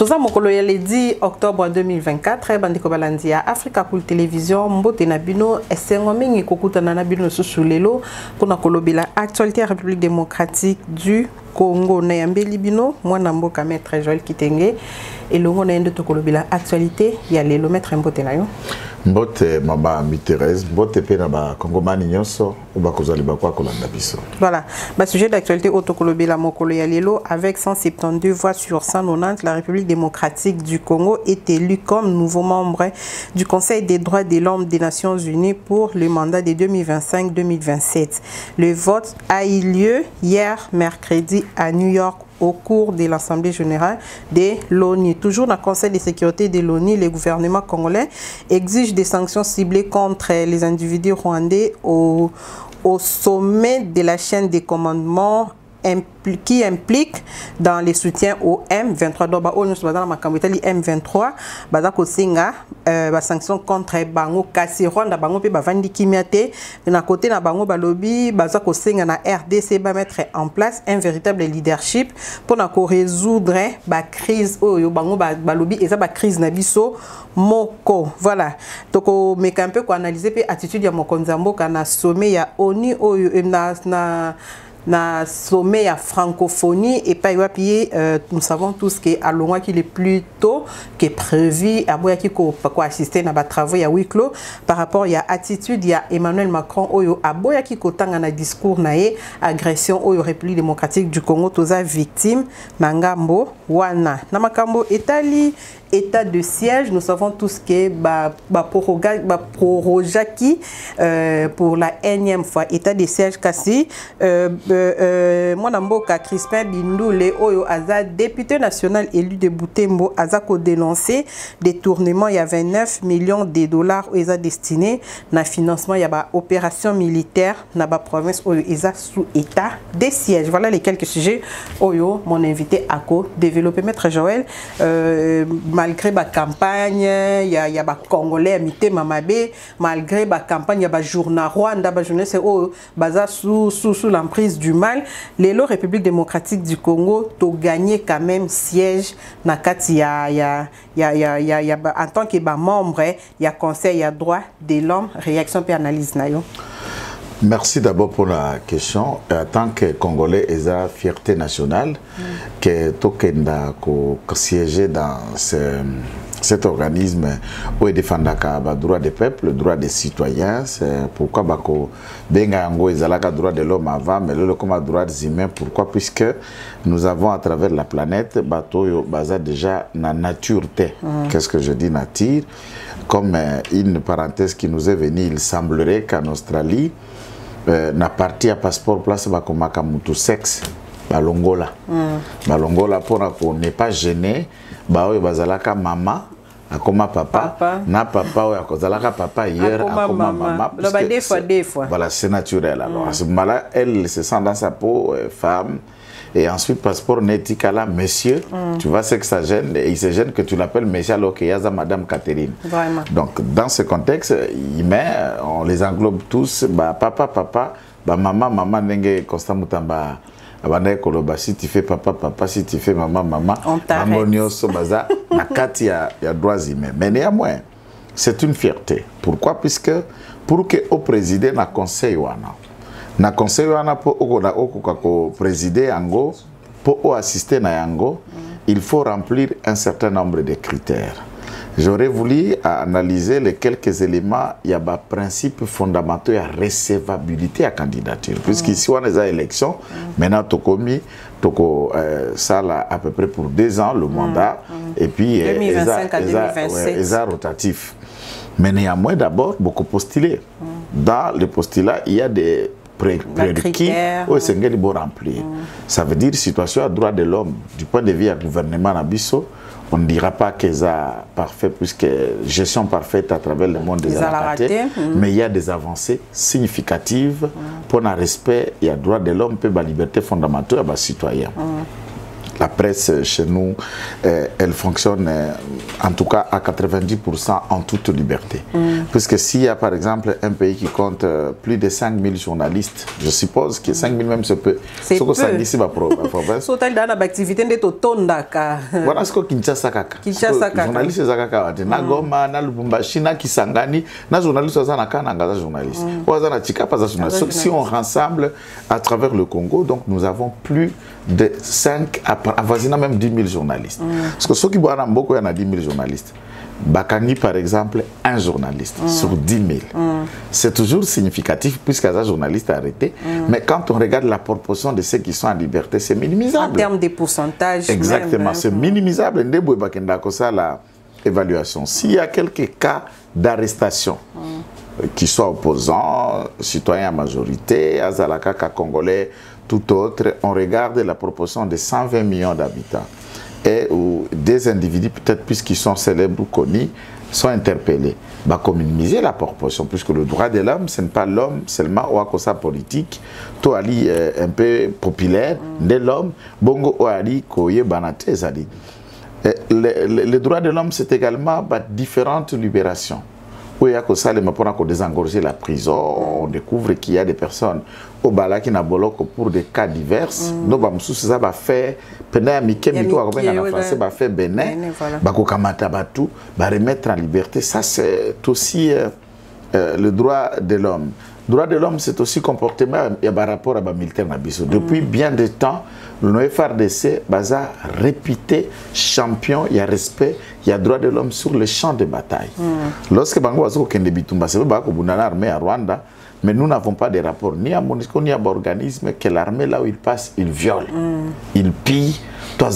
Tout ça, mon le 10 octobre 2024, Bandiko Balandia, Africa Cool Télévision, Mbote Nabino, Essengomingi Kokuta Nabino Susulelo, Kuna Kolobila, Actualité République démocratique du Congo, Nayambeli Bino, moi Namboka Maître Joël Kitenge, et le monde de Tokolobila, Actualité, il y a le Maître Mbote Nayo. Mbote maba Miterez, Mbote pena ba Kongomani nyonso, uba kozali ba kwa kolanda biso. Voilà, bah, sujet d'actualité Otokolobila Mokolo Yalelo, avec 172 voix sur 190, la République démocratique du Congo est élue comme nouveau membre du Conseil des droits de l'homme des Nations Unies pour le mandat de 2025-2027. Le vote a eu lieu hier mercredi à New York au cours de l'Assemblée générale de l'ONU. Toujours dans le Conseil de sécurité de l'ONU, le gouvernement congolais exige des sanctions ciblées contre les individus rwandais au sommet de la chaîne des commandements qui implique dans les soutiens au M23. Donc, M23, sanctions contre Bango, Kassi, Rwanda, Bango, Bavandi Kimiate, na côté na Bango Balobi, Bazako Singa na RDC, va mettre en place un véritable leadership pour résoudre la crise, Bango Balobi, et ça, la crise Nabiso, Moko. Voilà. Donc, mais un peu analyser l'attitude de Mokonzambo, quand on sommet, il y a ONU, na sommet à francophonie et pas nous savons tous que à Longwa qui est plus tôt que prévu à boya qui ko assister na ba travaux ya huis clos par rapport il y a attitude il y a Emmanuel Macron oyo à boya qui ko tanga na discours na ye agression oyo République démocratique du Congo toza victime mangambo wana na makambo etali état de siège, nous savons tous que prorogaki pour la énième fois état de siège kasi moi namboka Crispin Bindoule oyo aza député national élu de Butembo aza ko dénoncé détournement il y a 29 millions de dollars où ils destiné na financement il y a ba opération militaire na ba province oyo eza sous état de siège. Voilà les quelques sujets oyo mon invité a ko développer maître Joël malgré la campagne, il y a des Congolais mité Mamabe, malgré la campagne, il y a des journaux Rwanda, des journaux sous l'emprise du mal. Les République démocratique du Congo ont gagné quand même siège en tant que membre, il y a conseil, il y a droit de l'homme, réaction et analyse. Merci d'abord pour la question. En tant que Congolais, il y a fierté nationale que Tokenda siéger dans cet organisme où il défend le droit des peuples, le droit des citoyens. C'est pourquoi Benga Yango ils ont le droit de l'homme avant, mais le comme droit des humains. Pourquoi? Puisque nous avons à travers la planète bateau baza déjà la nature. Qu'est-ce que je dis nature? Comme une parenthèse qui nous est venue, il semblerait qu'en Australie na partie à passeport place bakomaka mutu sexe balongola balongola pour qu'on n'est pas gêné baoyo bazalaka mama akoma papa na papa oyo akozalaka papa hier akoma mama des fois voilà c'est naturel alors à ce moment-là elle se sent dans sa peau femme. Et ensuite, passeport n'éthique là, monsieur, tu vois ce que ça gêne, et il se gêne que tu l'appelles monsieur alors qu'il y a madame Catherine. Vraiment. Donc, dans ce contexte, on les englobe tous, bah, papa, bah, maman, n'enge constant mutamba, si tu fais papa, si tu fais maman, on t'arrête. Il y a droits humains. Mais néanmoins, c'est une fierté. Pourquoi? Puisque pour que au président na conseil wana. Na conseil wana po oko présider yango pour assister na yango il faut remplir un certain nombre de critères. J'aurais voulu analyser les quelques éléments il y a des principes fondamentaux à recevabilité à candidature puisqu'ici on a des élections maintenant ça là à peu près pour 2 ans le mandat et puis 2025 à 2027 rotatif mais néanmoins d'abord beaucoup postulés dans le postulat il y a des prérequis où c'est remplir. Ça veut dire situation à droit de l'homme du point de vue du gouvernement Nabiso. On ne dira pas que ça parfait puisque gestion parfaite à travers le monde des ratés, mais il y a des avancées significatives pour le respect et le droit de l'homme et la liberté fondamentale à citoyens. La presse chez nous, elle fonctionne en tout cas à 90% en toute liberté. Puisque s'il y a par exemple un pays qui compte plus de 5000 journalistes, je suppose que 5000 même se peut. C'est peu. Voilà ce que Kinshasa kaka. Kinshasa kaka. Journaliste kaka. Na Goma, na Lubumbashi, na Kisangani, na journaliste na Kananga, na journaliste. Si on rassemble à travers le Congo, donc nous avons plus de 5 avoisinant même 10 000 journalistes. Parce que ceux qui boivent beaucoup, il y en a 10 000 journalistes. Bakani, par exemple, un journaliste sur 10 000. C'est toujours significatif puisqu'il y a un journaliste arrêté. Mais quand on regarde la proportion de ceux qui sont en liberté, c'est minimisable. En termes de pourcentage. Exactement, c'est minimisable. L'évaluation. S'il y a quelques cas d'arrestation, qui soient opposants, citoyens à majorité, Azalaka, Congolais, tout autre, on regarde la proportion de 120 millions d'habitants. Et où des individus, peut-être puisqu'ils sont célèbres ou connus, sont interpellés. Bah, comme minimiser la proportion, puisque le droit de l'homme, ce n'est pas l'homme seulement ou à cause politique, tout ali un peu populaire, de l'homme, bongo ou ali koye banate zali. Le droit de l'homme, c'est également différentes libérations. Où il y a que ça, pour désengorger la prison, on découvre qu'il y a des personnes au bala qui n'a pour des cas divers. Nous, ça va faire, fait Bénin, remettre en liberté. Ça, c'est aussi le droit de l'homme. Le droit de l'homme, c'est aussi comportement par rapport à militaire. Depuis bien de temps, le FRDC a réputé champion, il y a respect, il y a droit de l'homme sur le champ de bataille. Lorsque Bango Azoko Kende Bitumba, c'est vrai que l'armée à Rwanda, mais nous n'avons pas de rapport ni à MONUSCO ni à l'organisme que l'armée, là où il passe, il viole, il pille. Il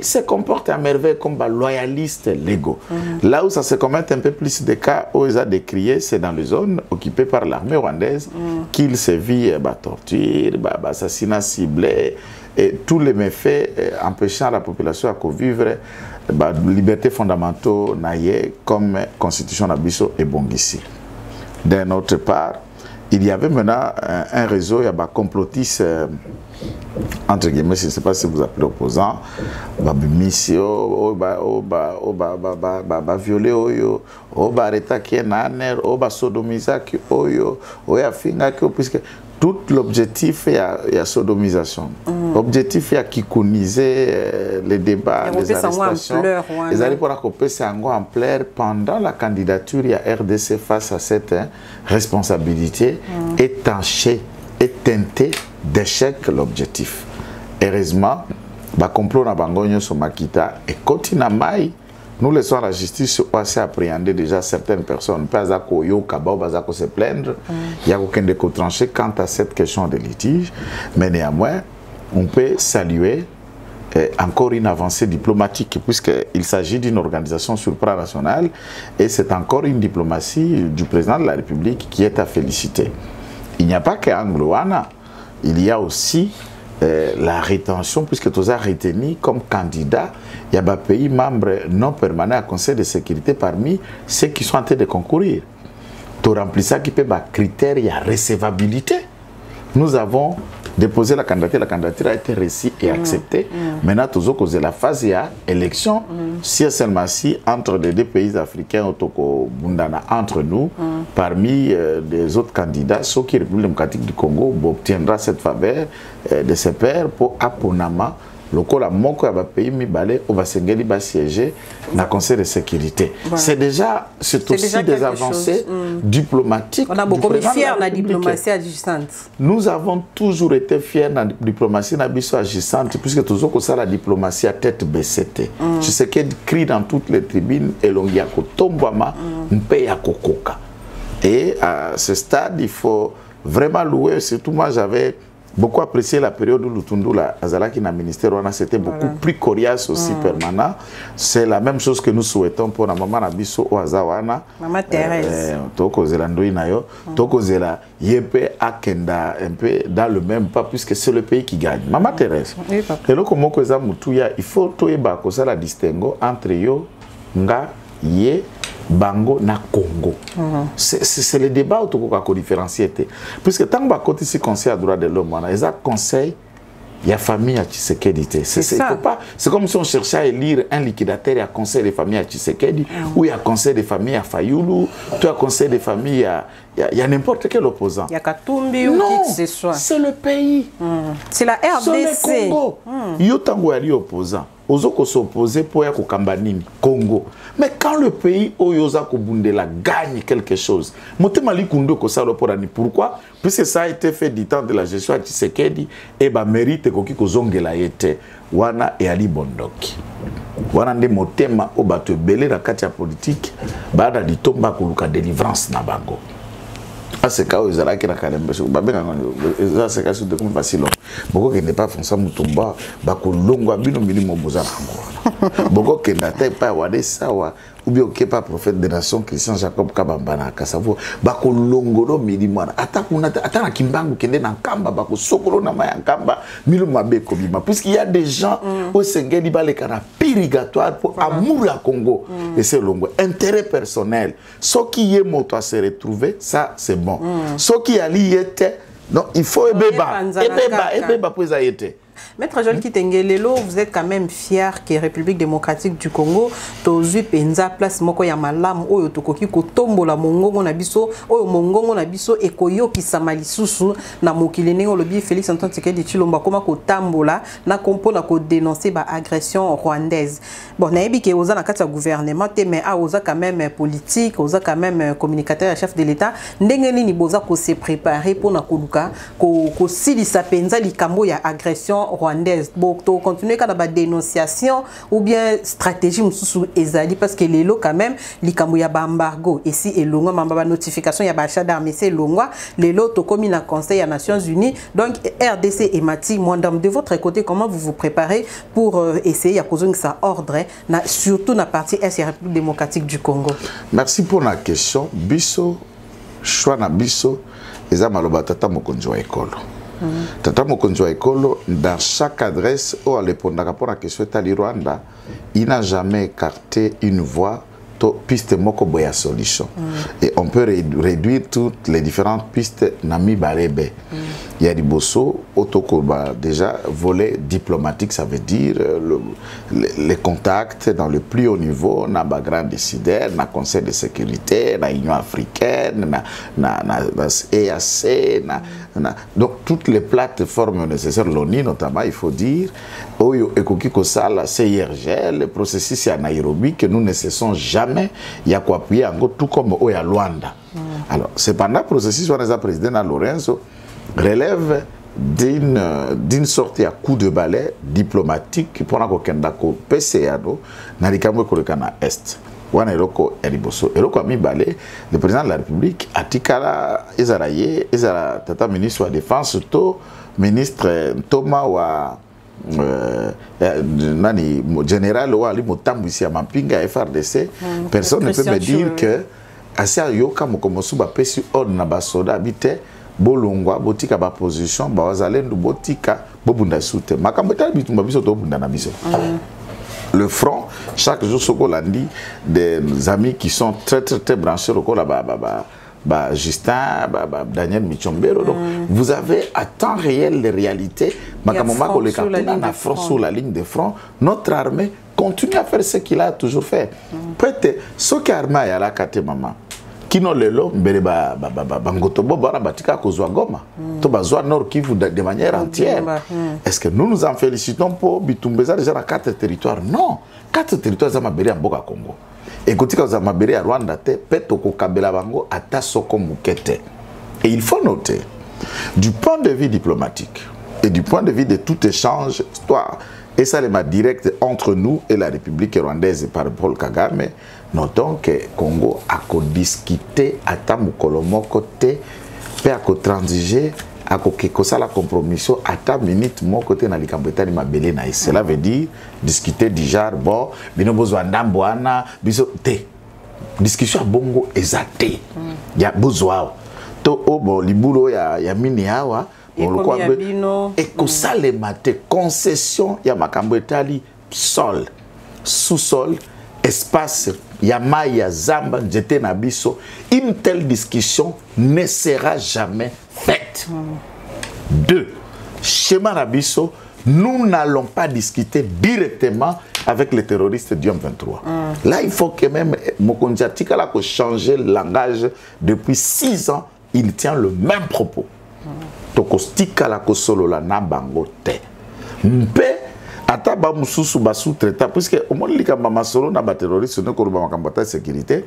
se comporte à merveille comme loyaliste légaux. Là où ça se commet un peu plus de cas, où ils ont décrié, c'est dans les zones occupées par l'armée rwandaise qu'il se vit torture, assassinat ciblé et tous les méfaits empêchant la population à vivre liberté fondamentale comme constitution d'Abisso et Bongisi. D'un autre part, il y avait maintenant un réseau, il y a des complotistes, entre guillemets, je ne sais pas si vous appelez opposants, violer oyo, arrêter qui est naner, sodomiser qui oyo, finga qui puisque tout l'objectif est la sodomisation. L'objectif est kikuniser les débats, les arrestations. Ils arrivent pour accompagner ça en pleurs pendant la candidature il y a RDC face à cette responsabilité étanchée et teintée d'échec l'objectif. Heureusement, le complot na bangonyo sur Makita et continue. Nous laissons à la justice assez appréhender déjà certaines personnes. Pas à Koyo, Kabao, à se plaindre. Il n'y a aucun déco tranché quant à cette question de litige. Mais néanmoins, on peut saluer encore une avancée diplomatique puisqu'il s'agit d'une organisation sur le plan national et c'est encore une diplomatie du président de la République qui est à féliciter. Il n'y a pas qu'Angloana, il y a aussi la rétention, puisque tous a retenu comme candidat, il y a des pays membres non permanents au Conseil de sécurité parmi ceux qui sont en train de concourir. Pour remplir ça, qui peut être critère, il y a recevabilité. Nous avons déposé la candidature a été reçue et acceptée. Maintenant, toujours cause de la phase, il y a élection. Si seulement si, entre les deux pays africains, entre nous, parmi les autres candidats, ceux qui République démocratique du Congo obtiendra cette faveur de ses pairs pour Aponama. Le moko ya pays mibale au basengeli ba siéger dans le Conseil de sécurité. C'est aussi des avancées diplomatiques. On a beaucoup de fiers dans la diplomatie agissante. Nous avons toujours été fiers dans la diplomatie agissante puisque toujours que ça la diplomatie à tête baissée. Je sais qu'il crie dans toutes les tribunes et l'on y a tombama mpe ya kokoka. Et à ce stade, il faut vraiment louer. Surtout moi, j'avais beaucoup apprécié la période où Lutundula Azalaki na ministère, c'était beaucoup plus coriace aussi permanent. C'est la même chose que nous souhaitons pour la maman Nabiso ou Azawana. Maman Thérèse. Toko Zelando Nayo, Toko Zela Yepe Akenda un peu dans le même pas puisque c'est le pays qui gagne. Maman Thérèse. Et là comment que ça mutuya, il faut toyeba ko ça la distinguo entre yo nga ye Bango na Congo. C'est le débat autour de la différencier. Puisque tant que côté ici conseil à droit de l'homme, ils ont conseil il y a famille à Tshisekedi. C'est comme si on cherchait à élire un liquidateur et à conseil de famille à Tshisekedi, ou il y a conseil de famille à Fayoulou, tu as conseil de famille à... Il y a n'importe quel opposant. Il y a Katumbi ou qui que ce soit. C'est le pays. C'est la RDC. C'est le Congo. Yo tango ali opposant. Ozoko s'opposer pour ya Kambanini, Congo. Mais quand le pays Oyoza Kobundela gagne quelque chose, Motemali Kundo Kosalo Porani, pourquoi? Puisque ça a été fait du temps de la gestion à Tshisekedi, et bah mérite Koki Kozongela yete, Wana et Ali Bondoki. Wana nde motema o bato belé na kati ya politique, bada di tomba koluka délivrance na bango. C'est quand ils allaient à Kalembe, c'est quand ils ont facile. Beaucoup qui n'est pas français, Moutomba, Bako Longo, Bino Minimo Bozan. Beaucoup qui n'a pas Wade Sawa, ou bien qui n'est pas prophète des nations, Christian Jacob Kabambana, Kassavo, Bako Longo, Milimana, Atana Kimbangu, qui est dans Kamba, Bako Sokolo Namaya Kamba, Milumabe Kobima. Puisqu'il y a des gens au Senghel, ils les canards purgatoires pour amour à Congo. Et c'est Longo. Intérêt personnel. Ce qui est moto à se retrouver, ça c'est bon. Ce qui a lié, donc il faut Ebeba pour ça été. Maître Joël Kitengelelo, vous êtes quand même fier que la République démocratique du Congo, Tozu Penza, place Moko Yamalam, Oyo Tokoki, Kotombo la Mongongo Nabiso, Oyo Mongongo Nabiso, et Koyo Kisamali Susu, na Mokilene, Olobi, Félix Antoine Tshisekedi Tshilomba, Koma Kotambola, na Kompo na ko dénoncer ba agression rwandaise. Bon, naebi ke oza na kati ya gouvernement, mais a oza quand même politique, oza quand même communicateur, chef de l'État, ndengeni ni boza ko se préparer pour na koluka, ko silisa Penza likambo ya agression rwandaise. Bon, continuer quand la dénonciation ou bien stratégie sous ezali parce que les lots quand même likambo ya ba embargo ici et longa mamba notification ya ba achat d'armes c'est longa les lots to commis na Conseil des Nations Unies donc RDC et Mati Mwandam de votre côté comment vous vous préparez pour essayer à causer ça ordre surtout na partie est la République démocratique du Congo. Merci pour la question. Biso choix na biso eza maloba tata mokonzi wa ekolo. Tata mokonzi wa ekolo, dans chaque adresse où on répond à la question de Rwanda, il n'a jamais écarté une voie piste moko boya solution. Et on peut réduire toutes les différentes pistes nami barebe. Il y a des bosso autokoba déjà volet diplomatique, ça veut dire les contacts dans le plus haut niveau, na ba grand décideur, na Conseil de sécurité, na Union africaine, na EAC, donc toutes les plateformes nécessaires, l'ONU notamment, il faut dire, Oyo Ekoki Kosala, CIRGL, le processus à Nairobi que nous ne cessons jamais, il y a quoi appuyer en gros, tout comme Oya Luanda. Alors, cependant, le processus où le président Lorenzo relève d'une sortie à coup de balai diplomatique pour qu'on PCA dans les Cameroun Est. Le président de la République a tikala Ezaraye, Ezara Tata ministre de la Défense, ministre Thomas wa nani général wa ali motambu ici à Mampinga FRDC. Personne ne peut me dire que assez yoka mokomosu ba pesi ordre na basoda habité bolongwa botika ba position ba wazalendo botika bobunda soute makambo tali bitumba biso to bunda na biso. Le front, chaque jour, ce qu'on a dit, des amis qui sont très branchés, Justin, Daniel Michombero. Donc, vous avez à temps réel les réalités. Front sur la ligne de front. Notre armée continue à faire ce qu'il a toujours fait. Peut-être, ce qui a armé à la kate maman. Kino lelo mbele bangotobo bara batika kozwa Goma to bazwa Nord Kivu de manière entière. Est-ce que nous nous en félicitons pour bitumbeza déjà dans 4 territoires? Non, 4 territoires za mabere mboka Congo. Et kotika za mabere ya Rwanda te peto ko kabela bango ata soko mukete. Et il faut noter du point de vue diplomatique et du point de vue de tout échange histoire et ça les direct entre nous et la République rwandaise par Paul Kagame. Notons que Congo a discuté à Tamukolomo côté, peut a transigé, a la compromission à ta minute mon côté na likambeta ni mabele na. Cela veut dire discuter du genre bon, bino besoin d'amboana, biso te. Discussion bongo ezate. Ya besoin. To bon libulo ya mini hawa. Et que ça les mate concession ya makambo etali sol sous-sol espace yama ya zamba njete na biso une telle discussion ne sera jamais faite. 2 schéma na biso nous n'allons pas discuter directement avec les terroristes du M23. Là, il faut que même Mokonzi Atikala ko changer le langage. Depuis 6 ans, il tient le même propos. Tokostikala ko solo la na bango te. Mpe ata ba mususu ba sous-traitant puisque au moins lika mama solo na ba terroriste ne ko ba makambata sécurité.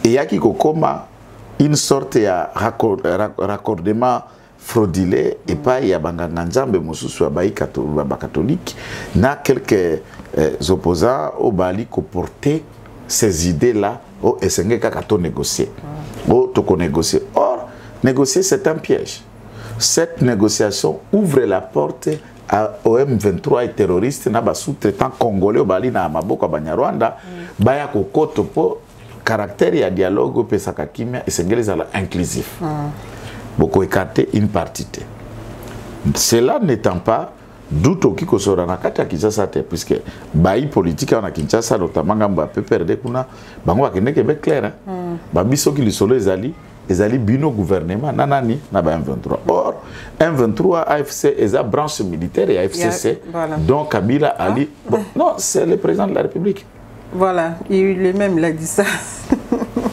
Et yaki ko koma une sorte ya raccordement fraudulé et pas il y a banganga nzambe mususu ba catholique na quelques opposants au bali ko porter ces idées là au SNG kakato négocier au toko négocier. Or négocier c'est un piège. Cette négociation ouvre la porte au M23 et terroristes na ba sous-traitant congolais au bali na maboko Banyarwanda baya kokoto po caractère ya dialogue pesaka kimia SNG za inclusif. Beaucoup écarté une partie. Cela n'étant pas doute qui kosora na kata Kinshasa te puisque baï politique na Kinshasa notamment ngamba peut perdre kuna bango akende ke clair ba biso ki lisolo ezali bino gouvernement nanani na ba M23. Or M23 AFC eza branche militaire et AFCC donc Kabila Ali non c'est le président de la République. Voilà, il même il a dit ça.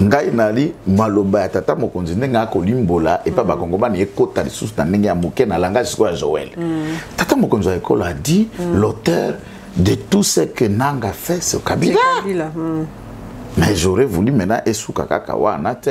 Ngai nali maloba ya tata mokonzi ndenga ko limbola et pas ba kongomani ekota lisusu na ndenge ya moke na langage ko ya Joël. Tata mokonzi ekolo a dit l'auteur de tout ce que Nanga fait c'est Kabila. Mais j'aurais voulu maintenant esuka kaka wana te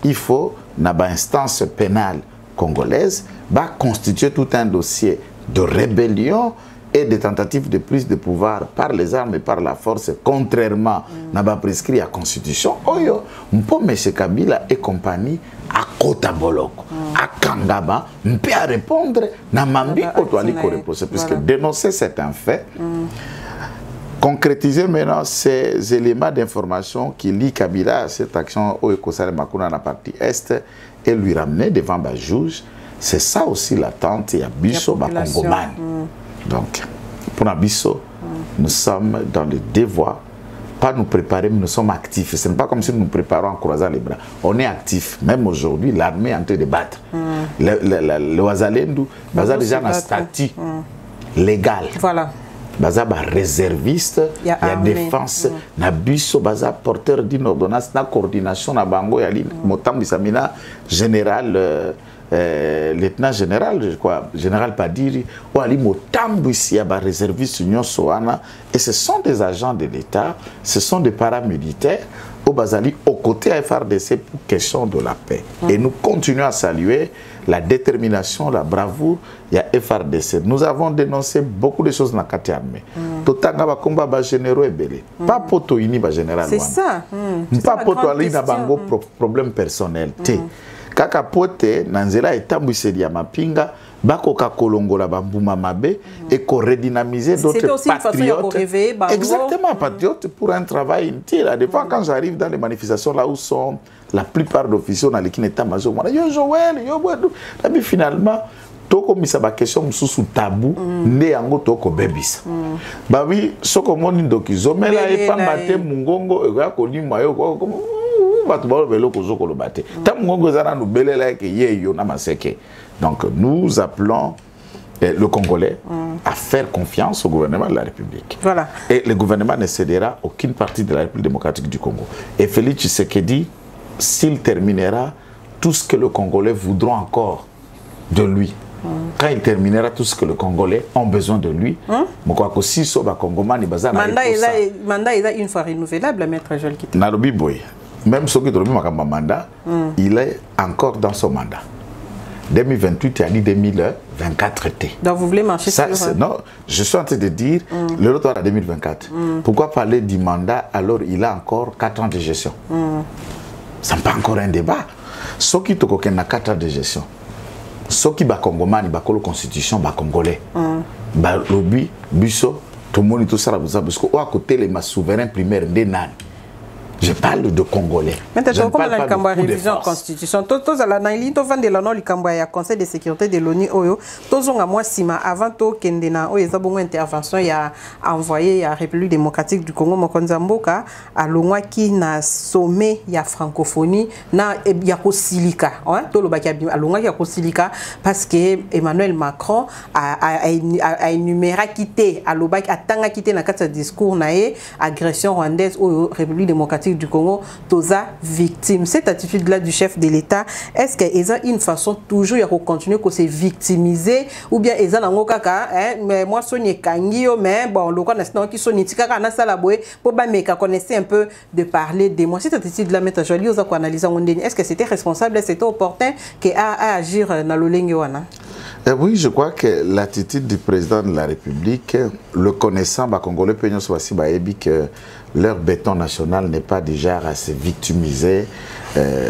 il faut na ba instance pénale congolaise ba constituer tout un dossier de rébellion et des tentatives de prise de pouvoir par les armes et par la force, contrairement n'a pas prescrit à la Constitution. Oyo, mpo M. Kabila et compagnie à Kota Boloko, à Kangaba, peut répondre n'a mambi otoali ko reprocher puisque dénoncer c'est un fait. Concrétiser maintenant ces éléments d'information qui lient Kabila à cette action au Ekosale Makuna dans la partie Est et lui ramener devant le juge, c'est ça aussi l'attente et à Bisso Bakongomani. Donc, pour Nabisso, nous sommes dans le devoir, pas nous préparer, mais nous sommes actifs. Ce n'est pas comme si nous nous préparons en croisant les bras. On est actifs. Même aujourd'hui, l'armée est en train de battre. Le Ouazalendou, Baza déjà un statut légal. Voilà. Baza réserviste, il y a défense. Nabisso, Baza porteur d'une ordonnance, na coordination, na bango, yali, Motambi Samina, général. Lieutenant général, je crois, général Padiri, ou Ali Motambu ici à réserviste Union Soana, et ce sont des agents de l'État, ce sont des paramilitaires au Bazali, aux côtés à FRDC pour question de la paix. Et nous continuons à saluer la détermination, la bravoure, il y a FRDC. Nous avons dénoncé beaucoup de choses dans la Katiarmé. Totanga va combat ba généraux et belé. Pas poto ini ba général. C'est ça. Pas poto ali na bango problème personnel. Kaka pote nanzela etambwiseli ya mapinga bako kakolongola bambuma mabe et ko redynamiser d'autres patriotes. Exactement, patriotes pour un travail utile. Des fois quand j'arrive dans les manifestations là où sont la plupart d'officiers dans l'équipe état-major, yo Joël, yo Boudou, mais finalement toko misa ba question sous tabou ne yango toko bebisa. Ba oui, soko moni ndokizomela e pambate mungongo e ko limwa yo ko donc nous appelons le Congolais à faire confiance au gouvernement de la République. Voilà. Et le gouvernement ne cédera aucune partie de la République démocratique du Congo. Et Félix Tshisekedi, s'il terminera tout ce que le Congolais voudront encore de lui, quand il terminera tout ce que les Congolais ont besoin de lui, mandat il a une fois renouvelable, maître Joël Kitté. Même ceux qui ont un mandat, il est encore dans son mandat. 2028 et 2024 était. Donc vous voulez marcher ça, sur... Non, je suis en train de dire, le retour à 2024. Pourquoi parler du mandat alors il a encore 4 ans de gestion? Ça n'est pas encore un débat. Ceux qui ont 4 ans de gestion, ceux qui ont Congomani, la constitution, les Congolais, lobby, Bisso, tout le monde, tout ça, parce qu'à côté, les souverains primaires, des nan. Je parle de Congolais. Maintenant, comme la révision de la Constitution, tous à la naïli, tous vendent la non le Conseil de sécurité de l'ONU, tous ont à moi sima avant tout Kendena, ils ont beaucoup intervention, il y a envoyé à République démocratique du Congo, Mokonzamboka, à l'Ongwa qui n'a sommet, il y a francophonie, na il y a Kosilika, hein, tout le bac à l'Ongwa il y a Kosilika parce que Emmanuel Macron a énuméré quitté à l'Obac a tanga quitté dans quatre discours naé agression rwandaise au République démocratique du Congo, toza victime. Cette attitude-là du chef de l'État, est-ce qu'il y a une façon toujours de continuer à se victimiser ou bien il y a un kaka, mais moi sonye kangio mais bon le cas national qui sonne tika na sala boy pour ba meka connaissez un peu de parler de moi. Cette attitude-là mettre joli aux analyser est-ce que c'était responsable, c'était opportun que à agir dans le linguana? Oui, je crois que l'attitude du président de la République, le connaissant, Congolais Peignon Swasi Baebi, que leur béton national n'est pas déjà à se victimiser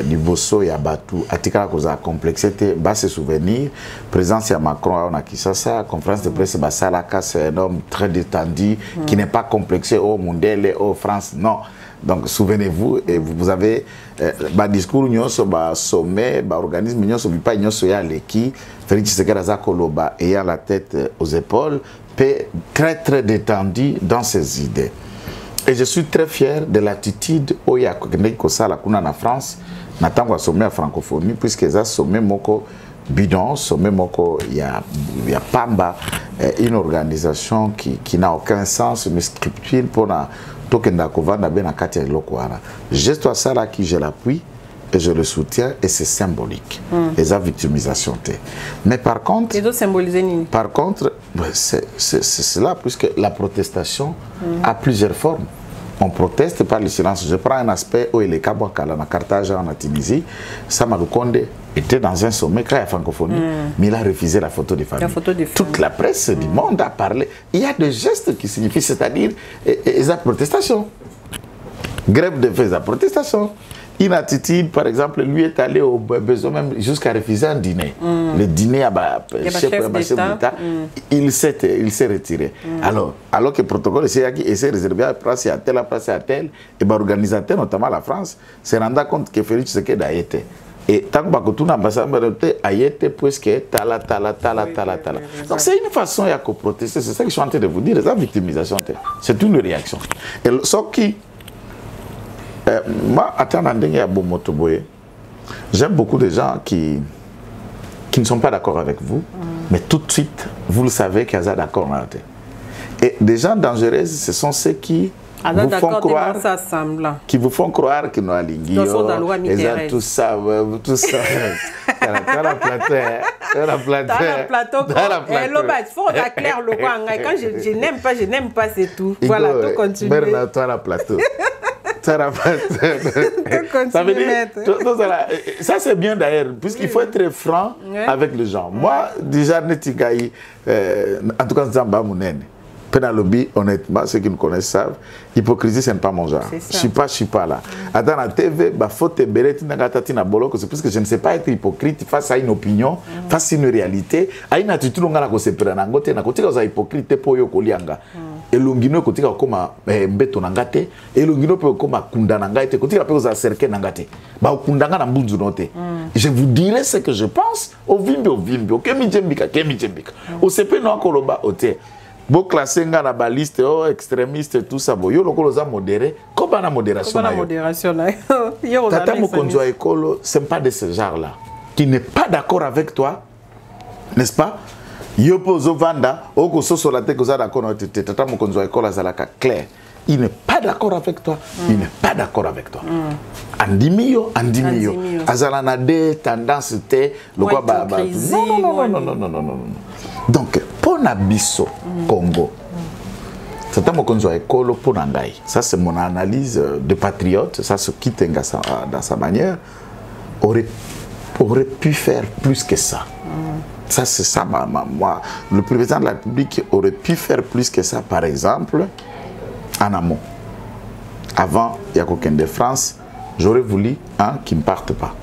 du Bosso et à Batou. À Tika, cause de complexité, se souvenir, présence à Macron, on a qui ça, conférence de presse, Salaka, c'est un homme très détendu, qui n'est pas complexé au Mondial, au France, non. Donc, souvenez-vous, et vous avez discours, sommet, organisme, pas qui Félix Tshisekedi Azakoloba ayant la tête aux épaules, très très détendu dans ses idées. Et je suis très fier de l'attitude où il y a en France, n'attend sommet à francophonie, puisqu'ils ont sommet moko bidon, sommet moko, il y a Pamba, une organisation qui n'a aucun sens, une scripture pour la geste à ça là qui je l'appuie et je le soutiens et c'est symbolique et ça victimisation. Mais par contre, c'est cela puisque la protestation a plusieurs formes. On proteste par le silence. Je prends un aspect où il est Kabouakala, dans Carthage, en Tunisie. Samadou Konde était dans un sommet créé à francophonie, mais il a refusé la photo des familles. Toute la presse du monde a parlé. Il y a des gestes qui signifient, c'est-à-dire, la protestation. Grève de faits, la protestation. Une attitude, par exemple, lui est allé au besoin même jusqu'à refuser un dîner. Le dîner à chef d'État, il s'est retiré. Alors que le protocole essaie de réserver la place à telle, et l'organisateur, notamment la France, s'est rendu compte que Félix Tshisekedi a été. Et tant que tout l'ambassadeur a été presque tala. Donc c'est une façon de protester, c'est ça que je suis en train de vous dire, c'est la victimisation. C'est une réaction. Et ce qui moi, j'aime beaucoup de gens qui ne sont pas d'accord avec vous, mais tout de suite, vous le savez qu'ils sont d'accord. Et des gens dangereux, ce sont ceux qui vous font croire qu'ils n'ont pas tout ça. Dans la plateau. Quand je n'aime pas, c'est tout. Voilà, tout continue. Ça veut dire, ça c'est bien d'ailleurs, puisqu'il faut être franc avec les gens. Moi, déjà, en tout cas, Penalobi, honnêtement, ceux qui me connaissent savent, hypocrisie, ce n'est pas mon genre. Je ne suis pas là. Dans la TV, c'est parce que je ne sais pas être hypocrite face à une opinion, face à une réalité, à une attitude, on a hypocrite pour yokolianga. Et l'ongino kotika koma mbeto nangate, et l'ongino peut koma kunda nangate, kotika peut osa cercle nangate. Ba kundanga na mbunzu note. Je vous dirai ce que je pense au vimbi, kemi jembika. Au CP no akoloba ote. Bo classer nga na baliste extrémiste tout ça bo yo lokolo za modéré, koba na modération na yo. Tata Mokonzo Ekolo, c'est pas de ce genre là qui n'est pas d'accord avec toi, n'est-ce pas? Yopozo Vanda, Oko Soso la tête d'accord avec Tata Mokonzo Ekolo Zalaka clair. Il n'est pas d'accord avec toi. Il n'est pas d'accord avec toi. Andimio. Azalana de tendance te le quoi non. Donc pour Nabiso Congo. Tata Mokonzo Ekolo pour Nangai. Ça c'est mon analyse de patriote, ça se quitte dans sa manière aurait pu faire plus que ça. Ça, c'est ça, moi. Le président de la République aurait pu faire plus que ça, par exemple, en amont. Avant, il y a quelqu'un de France, j'aurais voulu qu'il ne parte pas.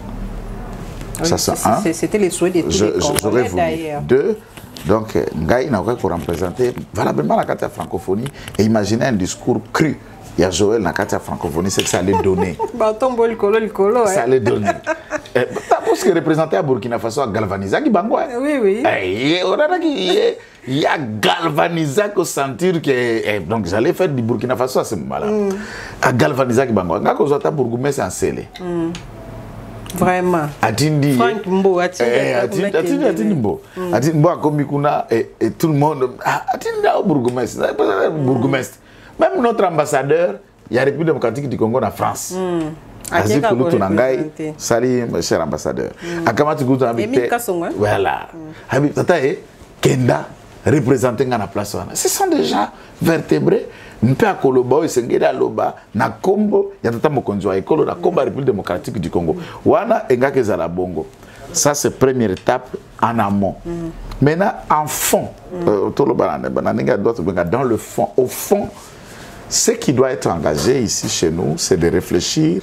Oui, ça, c'est un. C'était les souhaits de tous les Congolais, d'ailleurs. Deux, donc, Ngaï n'a pas pour représenter valablement la carte de la francophonie et imaginer un discours cru il y a Joël dans la francophonie, c'est que ça allait donner. Ça allait donner. Parce que représenter à Burkina Faso à Galvaniza qui bangwa. Oui, oui. Il y a Galvaniza qui sentir que donc j'allais faire du Burkina Faso à ce moment-là. À Galvaniza qui bangwa. Quand on a Bourgoumès c'est en scellé. Vraiment. Atindi. Franck Mbo, Atindi Mbo. Atindi Mbo a commis kuna et tout le monde. Atindi au Bourgoumès. Bourgoumès. Même notre ambassadeur, il y a la République démocratique du Congo en France. Azim Kouloutou Nangaï, salut, cher ambassadeur. Akamati Kouloutou Nangaï. Voilà. Habib Tata et Kenda représentant la place. Ce sont des gens vertébrés. Mpe à Koloba, Sengeda Loba, na Kombo, il y a tout le monde qui la Komba République démocratique du Congo. Wana Engake Zalabongo. Ça, c'est la première étape en amont. Maintenant, en fond, dans le fond, au fond, ce qui doit être engagé ici chez nous, c'est de réfléchir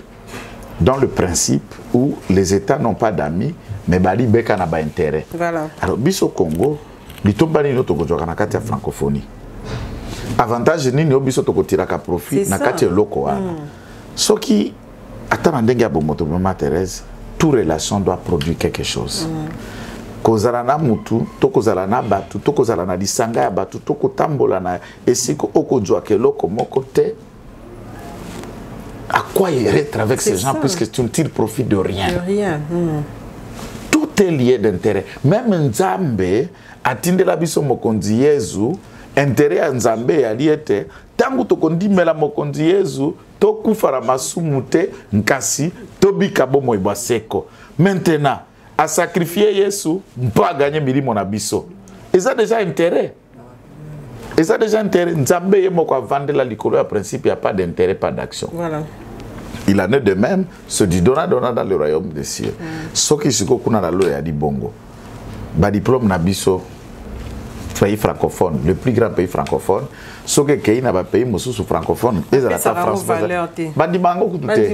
dans le principe où les États n'ont pas d'amis, mais Bali Beka n'a pas intérêt. Voilà. Alors, au Congo, les tombani no toko joka na kati ya francophonie. Avantage ni no biso toko tiraka profit na kati ya loko wana. Soki atana ndenge ya bomoto mama Thérèse, toute relation doit produire quelque chose. Kozala na mutu, tokozala na batu, tokozala na disanga ya batu, tokotambola na esiko okozwa keloko moko te. À quoi il être avec ces gens puisque tu ne tires profit de rien. De rien. Tout est lié d'intérêt. Même Nzambe, atindela biso mokonzi Yezu, intérêt à Nzambe aliete, tangu tokondi mela mokonzi Yezu, tokufara masumute nkasi, tobika bomo ibaseko. Maintenant, à sacrifier Yesu, pas gagner milimo na biso. Et ça déjà intérêt. Et ça déjà intérêt. Nzambe yemoko vendre la likolo à principe, il n'y a pas d'intérêt, pas d'action. Voilà. Il en est de même, ce dit donna dans le royaume des cieux. Ce qui se passe dans le royaume bongo. Ba diplôme na biso pays francophone, le plus grand pays francophone. Ce que Kenya n'a pas pays sous francophone, et la France. Ba dimango kututé.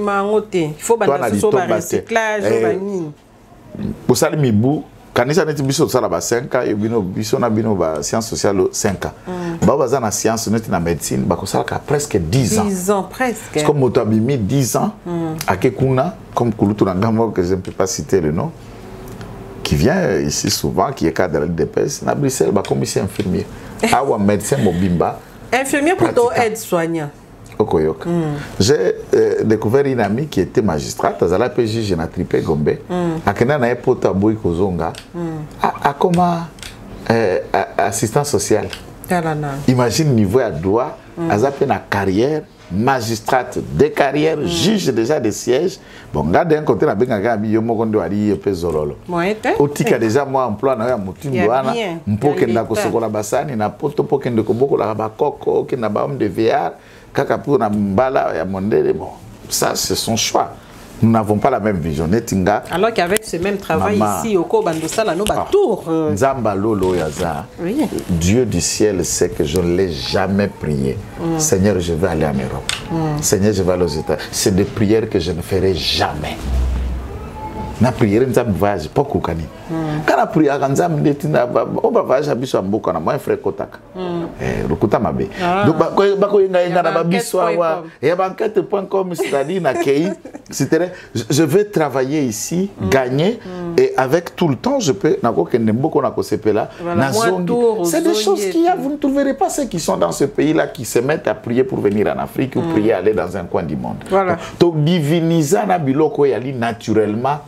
Il faut banaso so ba recyclage, pour ça mi bou kanisa neti biso sala ba 5 ans et biso na bino ba sciences sociales 5 ans. Ba baza na science neti na médecine ba ko sala ka presque 10 ans. 10 ans presque. C'est comme Motabimi 10 ans à Kekuna comme Kouloutou Nangamo que je ne peux pas citer le nom qui vient ici souvent qui est cadre de l'IDPS na Bruxelles ba commissaire infirmier. Awa médecin mobimba. Infirmier plutôt aide-soignant. J'ai découvert une amie qui était magistrate, à la PJ, j'ai tripé Gombe, à Kena na epota boy kozonga, à comment assistant social. Imagine niveau à droit, à zappé na carrière, magistrate de carrière, juge déjà de siège. Bon, regardez un côté na benga mi yomo kondo ali pezololo. Otika déjà moi emploi na ya mutimbo ana, mpoke ndako sokola basani na poto poke ndeko boko la bakoko, ke na ba homme de VR. Kakapou na mbala ya mondele, bon, ça c'est son choix. Nous n'avons pas la même vision. Alors qu'avec ce même travail ici, au Kobandosala, nous tour. Nzamba lolo yaza. Dieu du ciel sait que je ne l'ai jamais prié. Seigneur, je vais aller en Europe. Seigneur, je vais aller aux États. C'est des prières que je ne ferai jamais. Na prière nzambe voyage pas kokani. Kana prière nzambe netina on va voyage abiso mboka na moi frère kotaka. Rukuta mabe. Donc bako yenga na babiso wa et banquette.com c'est-à-dire na kei, c'est-à-dire je vais travailler ici, gagner et avec tout le temps je peux nako kende mboko na kosepela na zongi. C'est des choses qu'il y a, vous ne trouverez pas ceux qui sont dans ce pays-là qui se mettent à prier pour venir en Afrique ou prier aller dans un coin du monde. Voilà. Donc diviniser na biloko yali naturellement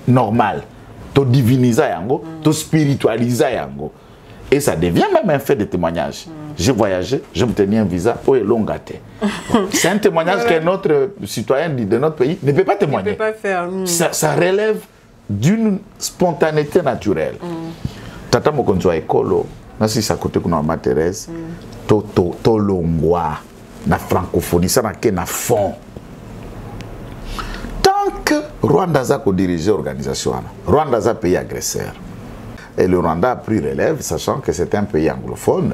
normal, to diviniser yango, to spiritualiser yango. Et ça devient même un fait de témoignage. J'ai voyagé, je me tenais un visa, oh et longate. C'est un témoignage que notre citoyen de notre pays ne peut pas témoigner. Ne peut pas faire. Ça relève d'une spontanéité naturelle. Tata mokonzo ekolo, nasi sa côté kuna ma Thérèse, to longwa na francophonie ça na ke na fond. Que Rwanda a dirigé l'organisation. Rwanda est un pays agresseur. Et le Rwanda a pris relève, sachant que c'est un pays anglophone.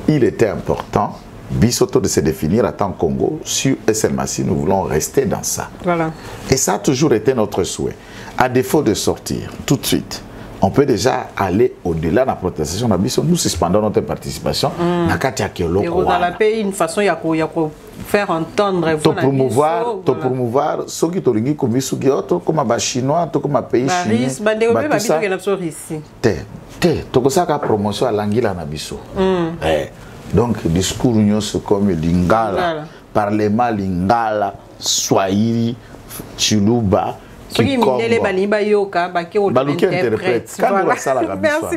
Il était important, Bisoto, de se définir en tant que Congo. Sur SLMACI, nous voulons rester dans ça. Voilà. Et ça a toujours été notre souhait. À défaut de sortir tout de suite, on peut déjà aller au-delà de la protestation. Nous suspendons notre participation. Une façon de faire entendre. Promouvoir ceux qui ont comme les Chinois, comme les pays chinois. C'est promotion à l'anguille à Nabiso. Donc, discours comme Lingala, Parlement Lingala, Swahili, Chiluba. Merci,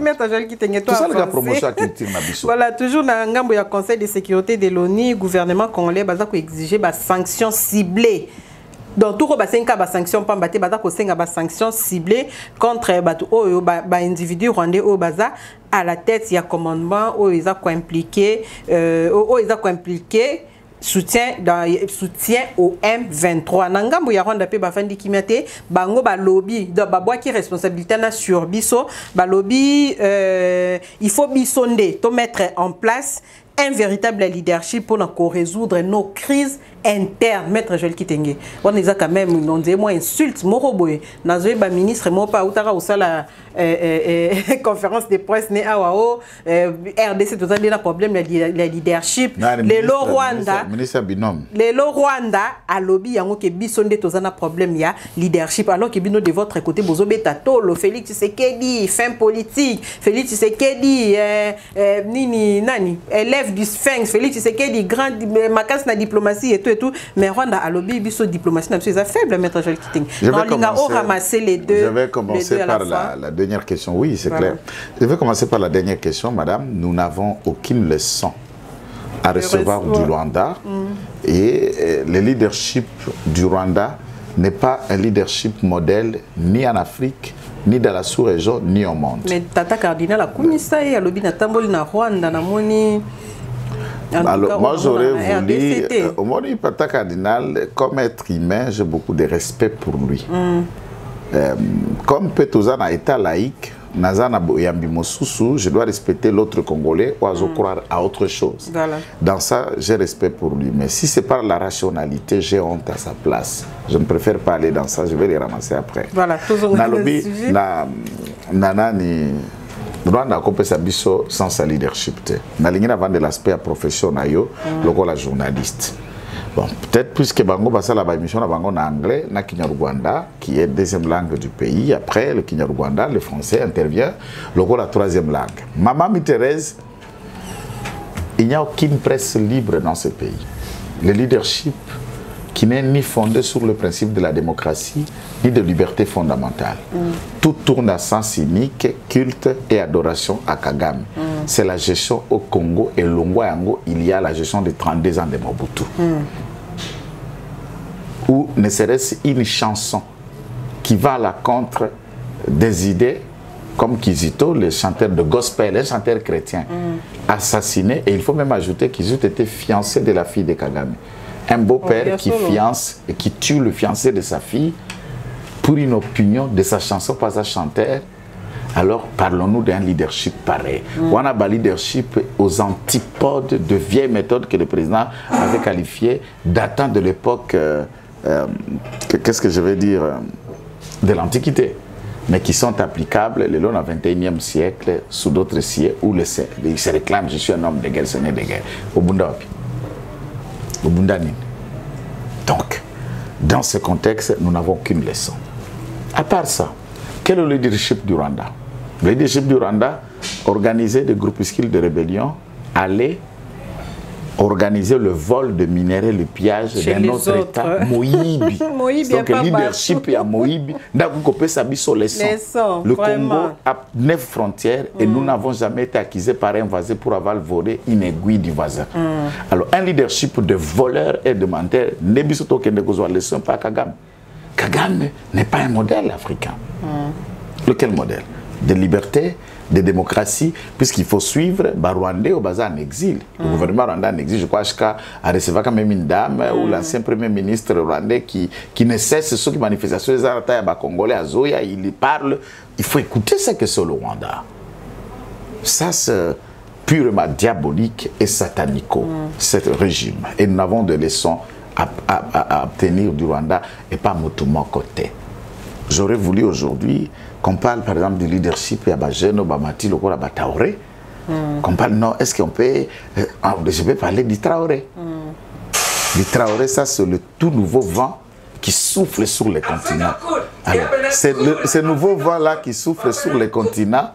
Maître Joël Kitenge. Voilà, toujours dans le Conseil de sécurité de l'ONU, le gouvernement congolais a exigé des sanctions ciblées. Donc, tout le monde a des sanctions ciblées contre les individus rwandais à la tête. Il y a un commandement où ils ont impliqué. Soutien au M23. Nangambo ya Rwanda pe bafandi kimate bango ba lobby do babwa ki responsabilité na sur biso ba lobby il faut bisonde to mettre en place un véritable leadership pour résoudre nos crises internes. Maître Joël Kitenge, on est quand même on dit moi insulte moroboy nazoe ba ministre mo pa utara usala conférence de presse ne awao RDC tout ça des problème le leadership les lo Rwanda ministre binôme les lo Rwanda a lobby yango ke bisonde tout ça na problème ya leadership alors que bino de votre côté bozo beta tolo Félix Tshisekedi fin politique Félix Tshisekedi nini nani élève du Sphinx Félix Tshisekedi grand makas na diplomatie et tout mais Rwanda a lobby biso diplomatie na c'est faible Maître Joël Kitenge. Je vais commencer par la dernière question. Oui, c'est clair. Je vais commencer par la dernière question, madame. Nous n'avons aucune leçon à recevoir du Rwanda. Et le leadership du Rwanda n'est pas un leadership modèle ni en Afrique, ni dans la sous-région, ni au monde. Mais Tata Cardinal a commis ça et a lobby na tamboli na Rwanda na moni. Alors, moi, j'aurais voulu, au moins, Tata Cardinal, comme être humain, j'ai beaucoup de respect pour lui. Comme Petouza a été laïque, je dois respecter l'autre Congolais ou croire à autre chose. Voilà. Dans ça, j'ai respect pour lui. Mais si c'est par la rationalité, j'ai honte à sa place. Je ne préfère pas aller dans ça, je vais les ramasser après. Voilà, toujours le sujet. Rwanda a compris sa biso sans sa leadership. Nalingina avant de l'aspect professionnel, le journaliste. Bon, peut-être puisque Bango basa la émission en anglais, na Kinyarwanda qui est deuxième langue du pays. Après le Kinyarwanda, le français intervient, la troisième langue. Maman Thérèse, il n'y a aucune presse libre dans ce pays. Le leadership qui n'est ni fondé sur le principe de la démocratie, ni de liberté fondamentale. Tout tourne à sens unique, culte et adoration à Kagame. C'est la gestion au Congo et Longwa-Yango, il y a la gestion de 32 ans de Mobutu. Ou ne serait-ce une chanson qui va à la contre des idées comme Kizito, le chanteur de gospel, un chanteur chrétien, assassiné, et il faut même ajouter qu'ils ont été fiancés de la fille de Kagame. Un beau-père qui fiance et qui tue le fiancé de sa fille pour une opinion de sa chanson, pas sa chanteur. Alors parlons-nous d'un leadership pareil. On a un leadership aux antipodes de vieilles méthodes que le président avait qualifiées datant de l'époque, qu'est-ce que je vais dire, de l'Antiquité, mais qui sont applicables le long du 21e siècle sous d'autres siècles où il se réclame, je suis un homme de guerre, ce n'est de guerre. Au Bundapi. Donc, dans ce contexte, nous n'avons qu'une leçon. À part ça, quel est le leadership du Rwanda? Le leadership du Rwanda, organiser des groupuscules de rébellion, aller organiser le vol de minerais, le pillage d'un autre État, Moïbi. Donc le leadership est à Moïbi. Le Congo a 9 frontières et nous n'avons jamais été accusés par un voisin pour avoir volé une aiguille du voisin. Alors un leadership de voleurs et de menteurs, leçon par Kagame. Kagame n'est pas un modèle africain. Lequel modèle? De liberté, de démocratie, puisqu'il faut suivre Rwandais au Baza en exil. Le gouvernement rwandais en exil, je crois, a reçu quand même une dame ou l'ancien premier ministre rwandais qui ne cesse ce qui manifestation des Arataïa Congolais à Zoya, il parle. Il faut écouter ce que c'est le Rwanda. Ça, c'est purement diabolique et satanico, ce régime. Et nous avons des leçons à obtenir du Rwanda et pas Moutouman côté. j'aurais voulu aujourd'hui qu'on parle par exemple du leadership, il y a Bajeno, Bamati, Lokola, Bataoré. Qu'on parle, non, est-ce qu'on peut... je vais parler du Traoré. Le Traoré, ça c'est le tout nouveau vent qui souffle sur les continents. C'est ce nouveau vent-là qui souffle sur les continents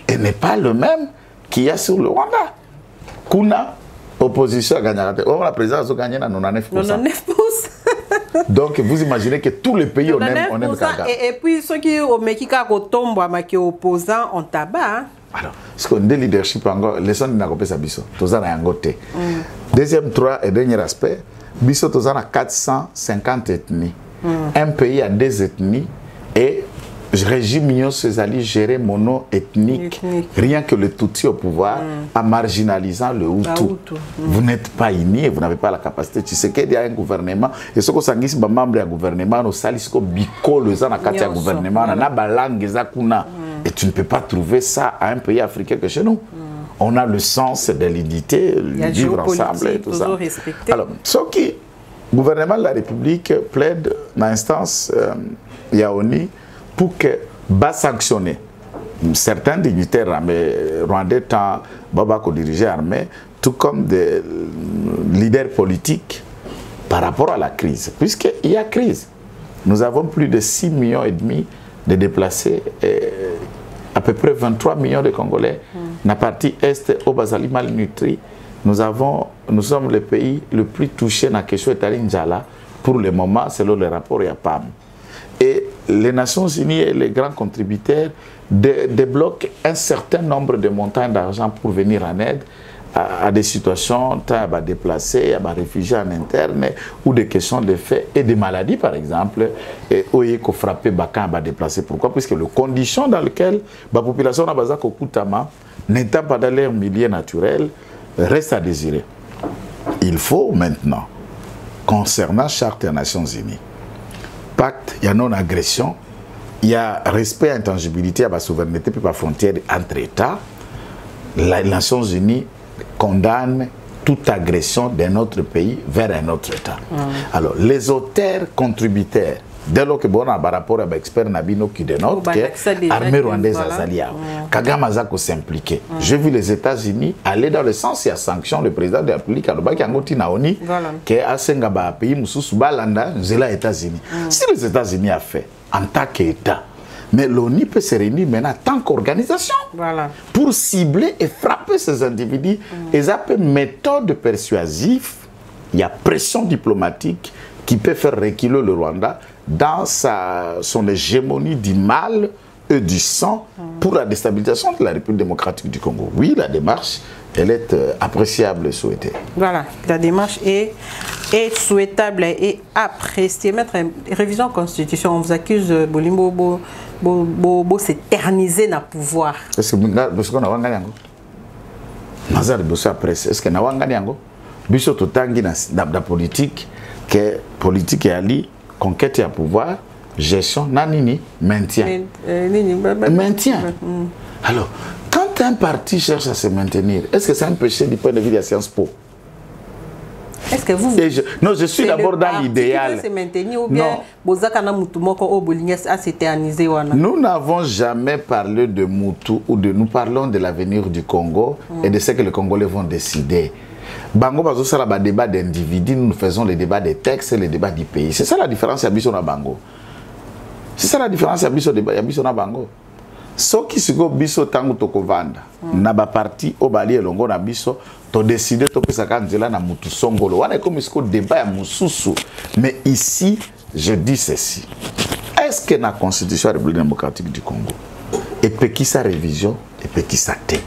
et n'est pas le même qu'il y a sur le Rwanda. Kuna, opposition a gagné. La présidence a gagné à 99%. 99%. Donc vous imaginez que tous les pays, on aime Kagame. Et puis ceux qui ont qui opposants en tabac. Alors, ce qu'on dit leadership, les gens n'ont pas Bisso. Tous en angoté. Deuxième, et dernier aspect, Bisso, tous en 450 ethnies. Un pays a 2 ethnies et le régime Mignon Césali géré mono-ethnique, rien que le Tutsi au pouvoir, en marginalisant le Hutu. Vous n'êtes pas unis, vous n'avez pas la capacité. Tu sais qu'il y a un gouvernement, et ce que ça dit, c'est que les membres du gouvernement, nous salis comme bico, les ans à gouvernement, on a la langue, et tu ne peux pas trouver ça à un pays africain que chez nous. On a le sens de l'unité, vivre ensemble et tout ça. Alors, ce qui, le gouvernement de la République plaide dans l'instance Yaoni pour que va sanctionner certains dignitaires rwandais, tant Babako dirigeait l'armée, tout comme des leaders politiques par rapport à la crise. Puisqu'il y a crise. Nous avons plus de 6,5 millions de déplacés et à peu près 23 millions de Congolais. La partie Est, au Bazali malnutri, nous sommes le pays le plus touché dans la question de Njala pour le moment, selon le rapport IAPAM. Et les Nations Unies et les grands contributeurs débloquent un certain nombre de montants d'argent pour venir en aide à des situations à déplacés, à réfugiés en interne ou des questions de faits et des maladies par exemple où il faut frapper Bakan à déplacer. Pourquoi? Puisque les conditions dans lesquelles la population n'a pas Kokutama n'étant pas dans leur milieu naturel reste à désirer. Il faut maintenant, concernant la Charte des Nations Unies, pacte, il y a non-agression, il y a respect et intangibilité à la souveraineté et à la frontière entre États. Les Nations Unies condamnent toute agression d'un autre pays vers un autre État. Alors, les auteurs contributeurs, dès lors que bon a par rapport à l'expert Nabino qui dénote que l'armée rwandaise a Zalia, Kagame a s'impliquer. J'ai vu les États-Unis aller dans le sens, il y a sanction, le président de la République, qui a ngoti naoni, qui a Sengaba pays Moussous Balanda, Zela États-Unis. Si les États-Unis a fait en tant qu'État, mais l'ONU peut se réunir maintenant en tant qu'organisation pour cibler et frapper ces individus. Et ça peut méthode persuasive, il y a pression diplomatique qui peut faire reculer le Rwanda dans son hégémonie du mal et du sang pour la déstabilisation de la République démocratique du Congo. Oui, la démarche, elle est appréciable et souhaitée. Voilà, la démarche est souhaitable et appréciée. Maître, révision constitution, on vous accuse Bolimbo s'éterniser dans le pouvoir. Est-ce que vous avez est-ce que vous avez biso totangi na politique que politique est ali conquête à pouvoir gestion nanini maintien maintien. Alors quand un parti cherche à se maintenir, est-ce que c'est un péché du point de vue de la Sciences Po? Est-ce que vous non, je suis d'abord dans l'idéal. Nous n'avons jamais parlé de Moutou ou nous parlons de l'avenir du Congo et de ce que les Congolais vont décider. Bango bazo sala ba débat d'individus, nous faisons les débats des textes et les débats du pays. C'est ça la différence yabiso na bango. C'est ça la différence yabiso na bango. So qui se go biso tangu tokovanda na ba parti obali elongo na biso to décider to pesa kanzela na mutu songolo. Wana comme isko débat ya mususu. Mais ici, je dis ceci. Est-ce que la Constitution de la République démocratique du Congo et peut qui sa révision et peut qui sa thé?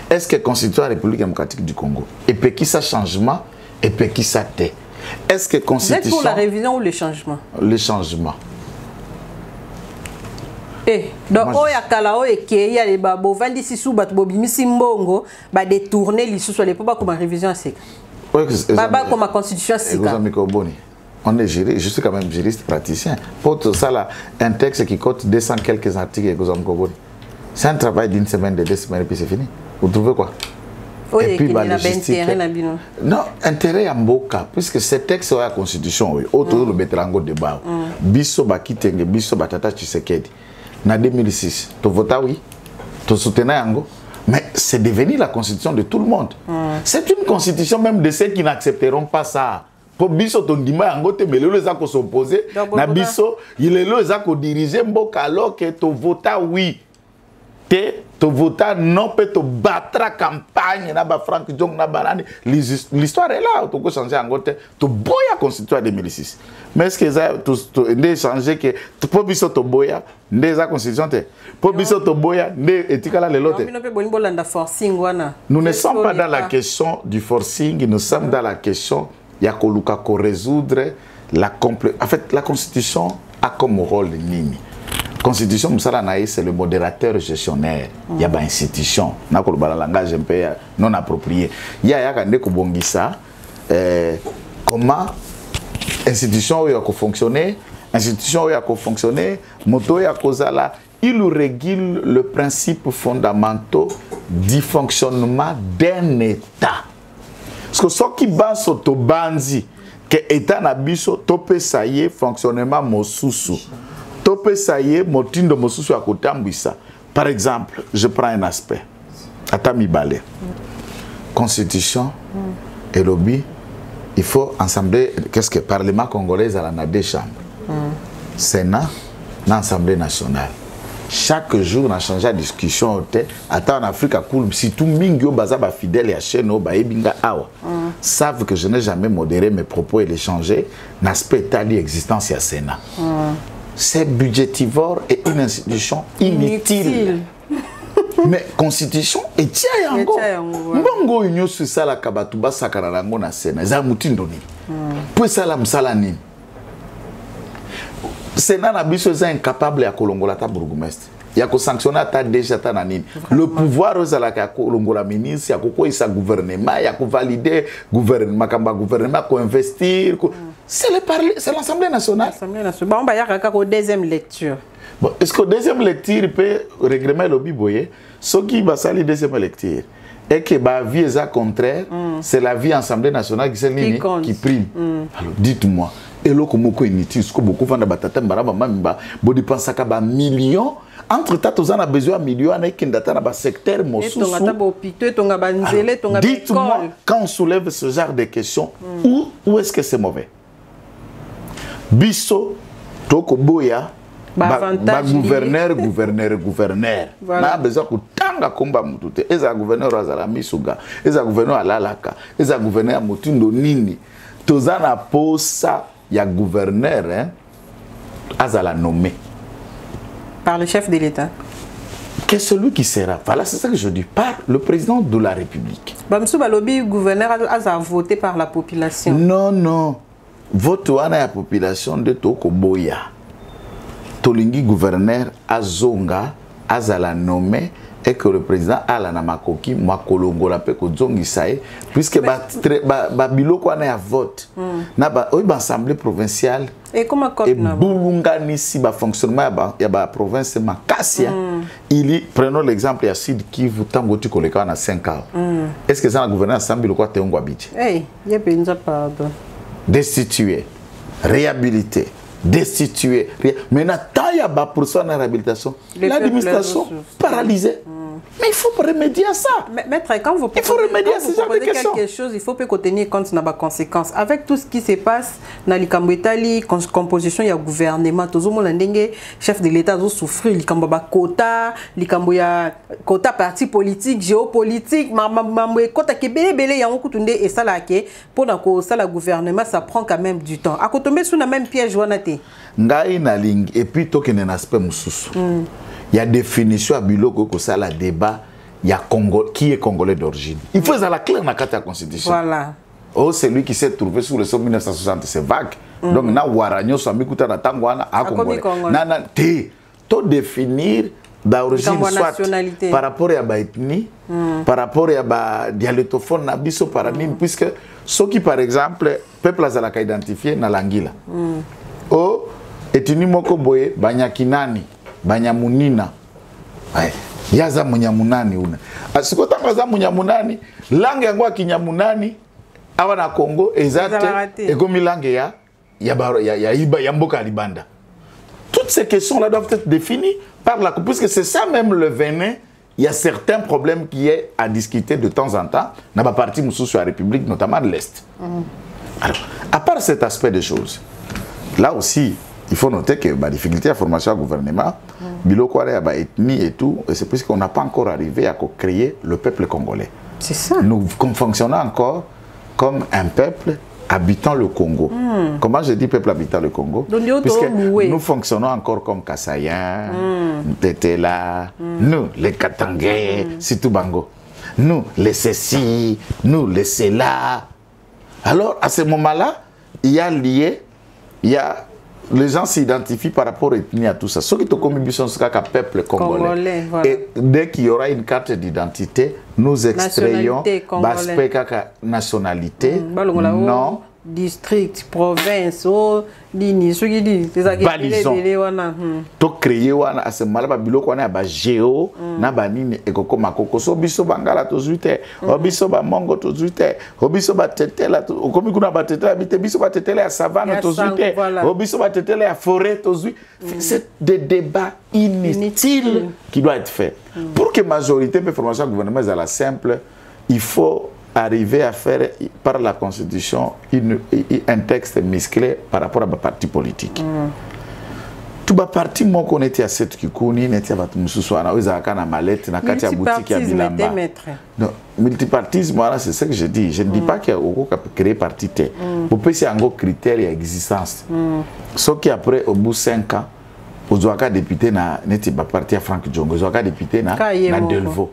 Est-ce que la Constitution de la République démocratique du Congo et peut qui sa changement et peut qui sa thé? Est-ce que Constitution... Vous êtes pour la révision ou le changement? Le changement. Donc, il y a Kalao et qui a les babos, Vandi Sissou, Batbobimisi Mbongo, détourner les sous les pas comme la révision à sec. Baba comme la constitution à sec. On est juriste, je suis quand même juriste praticien. Pour tout ça, là, un texte qui coûte 200 quelques articles, c'est un travail d'une semaine, de 2 semaines, et puis c'est fini. Vous trouvez quoi? et puis la logistique. Non, intérêt à Mboka, puisque ce texte est la constitution, autour le betrango débat. Biso bakitenge, biso batata Tshisekedi. En 2006, tu votes oui, tu soutenais Yango, mais c'est devenu la constitution de tout le monde. C'est une constitution même de ceux qui n'accepteront pas ça. Pour biso ton dima Yango te mais les gens qui s'opposent, na biso, il est les gens qui dirigent Mboka alors que tu votes oui. Tu votes non, peut te battre la campagne, na ba Frank Jong na banani. L'histoire est là, tu peux changer en côté. Tu boya la constitution de 2006. Mais est-ce que ça tu changer que tu peux biso to boya, la constitution te. Pour biso to boya, etikala le lote. Nous ne sommes pas dans la question du forcing, nous sommes dans la question yakoluka ko résoudre la en fait la constitution a comme rôle nini. Constitution c'est le modérateur gestionnaire. Il y a une institution. Il y a un langage un peu non approprié. Il y a comment institution a fonctionné, institution a fonctionné, moto a il régule le principe fondamental du fonctionnement d'un État. Parce que ce qui bat sur le banzi, que l'État n'a pas de ça fonctionnement mosusu. Par exemple, je prends un aspect. Atami Balé. Constitution et lobby, il faut ensembler. Qu'est-ce que le Parlement congolais a deux chambres? Sénat, l'Assemblée nationale. Chaque jour, on a changé la discussion. En Afrique, si tout le monde est fidèle et chaîne, savent que je n'ai jamais modéré mes propos et les changer. L'aspect état l'existence du Sénat. C'est budgétivore et une institution inutile. Mais constitution et tiens yango. Mbongo union sur ça la kabatuba sakararango na Sénat. Za mutindoni. Pour ça la msalani. Sénat na biso est incapable à kolongola ta bourgmestre. Il y a que sanctionner ta déjà ta nanine. Le pouvoir aux la kolongola ministre, il y a quoi ça gouvernement, il y a que valider gouvernement ko investir. C'est l'Assemblée nationale. Bon, on va y avoir une deuxième lecture. Bon, est-ce que la deuxième lecture peut réglementer le biboye? Ce qui va salir la deuxième lecture et que la vie est contraire, c'est la vie Assemblée nationale qui prime. Alors dites-moi, et là comme beaucoup inutile, ce que beaucoup font batata baraba mamimba, bodi pensa ka ba millions. Entre temps, on a besoin de millions et qui dans le secteur mosusu. Dites-moi, quand on soulève ce genre de questions, où est-ce que c'est mauvais? Bisso, Toko Boya, gouverneur. On a besoin de tanga komba mutute. Eza gouverneur azala misuga, eza gouverneur alalaka, eza gouverneur mutindo nini. Tozana posa ya gouverneur azala nommé par le chef de l'État. Que celui qui sera. Voilà, c'est ça que je dis. Par le président de la République. Bamsou Balobi, gouverneur a voté par la population. Non. Vote à la population de Toko Boya. Tolingi gouverneur Azonga, Azala nommé, et que le président Alana Makoki, Makolongo la pe ko zongi sae, puisque Babilo ko na vote. Na ba assemblée provinciale. Et comment et Bulunga nisi ba fonctionnement ya ba province Makassia. Prenons l'exemple ya Sud Kivu tango tu koleka na 5 ans. Est-ce que ça le gouverneur Sambi le quoi te ngo habite? Eh, y a pas pardon. Destituer, réhabiliter, destituer. Maintenant, tant il y a des pourcents de réhabilitation, l'administration paralysée. Mais il faut remédier à ça. Maître, quand vous proposez quelque chose, il faut peut tenir compte de la conséquence. Avec tout ce qui se passe dans les Cambouétali, composition, il y a gouvernement, tout le monde, chef de l'État, ils souffrent, il y a quota, quota parti politique, géopolitique, quota qui est belé, il y a beaucoup de et ça là, pour le gouvernement, ça prend quand même du temps. À côté de ça, même piège, et puis, il y a un aspect moussous. Il y a définition à Biloko que ça la débat, il y a Congo qui est congolais d'origine. Il faut la claire dans la constitution. Voilà. Oh, c'est lui qui s'est trouvé sous le sol 1960, c'est vague. Donc na waranyo so mikuta na tangwana a congolais. Na te to définir d'origine soit par rapport à ba ethnie, par rapport à ba dialectophone na biso paranine puisque ceux qui par exemple peuple azalaka identifié na langila. Oh, ethnie moko boye banyakinani Banyamunina. yaza munyamunani una asikota ngaza munyamunani langue yango kinyamunani awa na Congo ezate ekomi langue ya mboka libanda. Toutes ces questions là doivent être définies par la puisque c'est ça même le venin. Il y a certains problèmes qui est à discuter de temps en temps dans la partie sur la République, notamment de l'Est. Alors, à part cet aspect des choses, là aussi, il faut noter que la difficulté à la formation au gouvernement, biloko ya ba ethnie et tout, et c'est parce qu'on n'a pas encore arrivé à créer le peuple congolais. C'est ça. Nous fonctionnons encore comme un peuple habitant le Congo. Comment je dis peuple habitant le Congo? Puisque nous fonctionnons encore comme Kassaïens, Tetela, nous les Katangais, Sitou Bango. Nous les Ceci, nous les Sela. Alors à ce moment-là, il y a lié, les gens s'identifient par rapport à l'ethnie à tout ça. Ceux qui ont commis un peuple congolais. Voilà. Et dès qu'il y aura une carte d'identité, nous extrayons l'aspect nationalité, non, district, province, balisons. To créer à ce moment-là, biloko wana ba géo na banini ekoko makoko so biso bangala to zuite, obiso ba mongo to zuite, obiso ba tetela to komi kuna ba tetela bite biso ba tetela ya savane to zuite, obiso ba tetela ya forêt to zuite. C'est des débats inutiles qui doivent être faits. Pour que majorité de formation gouvernement soit la simple, il faut arriver à faire par la Constitution un texte musclé par rapport à ma parti politique. Tout le parti moi qu'on était à cette kikuni n'était pas tout soir na ozaka na mallette na kati ya boutique ya bilamba. Non, multipartisme voilà c'est ce que je dis. Je ne dis pas qu'il y a au créer parti T. Pour passer en gros critères et existence. Sauf qu'après au bout de 5 ans ozaka député na n'était pas parti à Franck Djongo, ozaka député na Delvaux.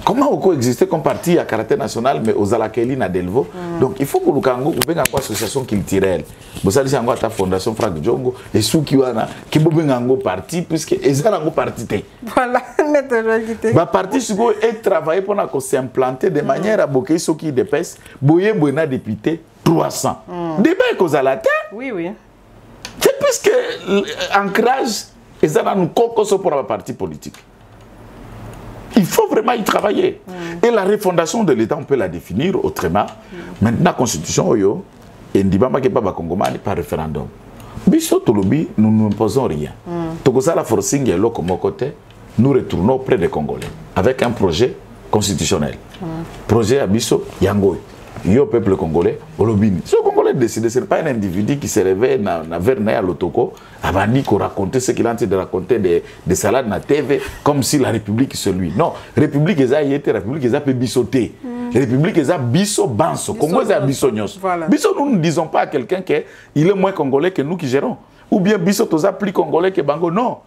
Comment on coexiste comme parti à caractère national, mais aux Alakeli na Delvaux? Donc il faut que nous ayons une association culturelle. Vous allez avoir ta fondation Franck Djongo et ceux qui ont un parti, puisque ils ont un parti. Voilà, le parti est travaillé pour s'implanter de manière à bloquer ceux qui dépassent. Boye Boyna député 300. Débat aux Alatés? Oui, oui. C'est puisque l'ancrage est dans nous cocos pour un parti politique. Il faut vraiment y travailler. Et la refondation de l'État, on peut la définir autrement. Maintenant, la Constitution, et Ndibama qui pas Congomani par référendum. Biso Tolobi, nous n'imposons rien. Tokosa la forcing et l'autre côté, nous retournons auprès des Congolais avec un projet constitutionnel. Projet à Biso Yangoy. Yo peuple congolais, Olobini. Ce Congolais décide, ce n'est pas un individu qui se réveille vers à l'Otoko, avant dit qu'on racontait ce qu'il a en train de raconter des salades na TV, comme si la République c'est lui. Non, République est été République est peu bisoté. République est biso banso. Congo est biso nyos. Biso nous ne disons pas à quelqu'un qu'il est moins congolais que nous qui gérons. Ou bien biso toza plus congolais que Bango. Non.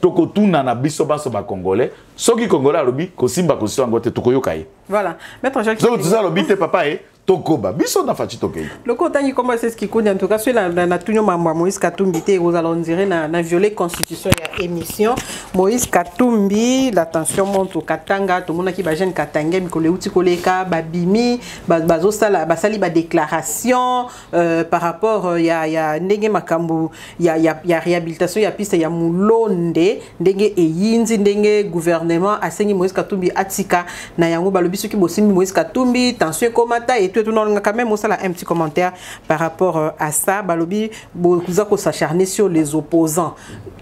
Toko tuna na biso banso ba congolais. Soki congolais alobi ko simba ko so ngote toko yokaye. Voilà. Maître Jacques. Donc tu as alobi te papa Tokoba, biso na fati tokei. Le contenu comment c'est ce qui compte en tout cas sur la tunyo mamba Moïse Katumbi te aux allons dire na violer constitution ya émission Moïse Katumbi la tension monte au Katanga tout monde qui ba jeune Katanga mikole uti koleka babimi bazo sala basali ba déclaration par rapport ya ndenge makambu ya réhabilitation ya piste ya mulonde ndenge eyinzi ndenge gouvernement asengi Moïse Katumbi atika na yango balobi soki bosimbi Moïse Katumbi tension komata et tout quand même aussi un petit commentaire par rapport à ça balobi beaucoup s'acharner sur les opposants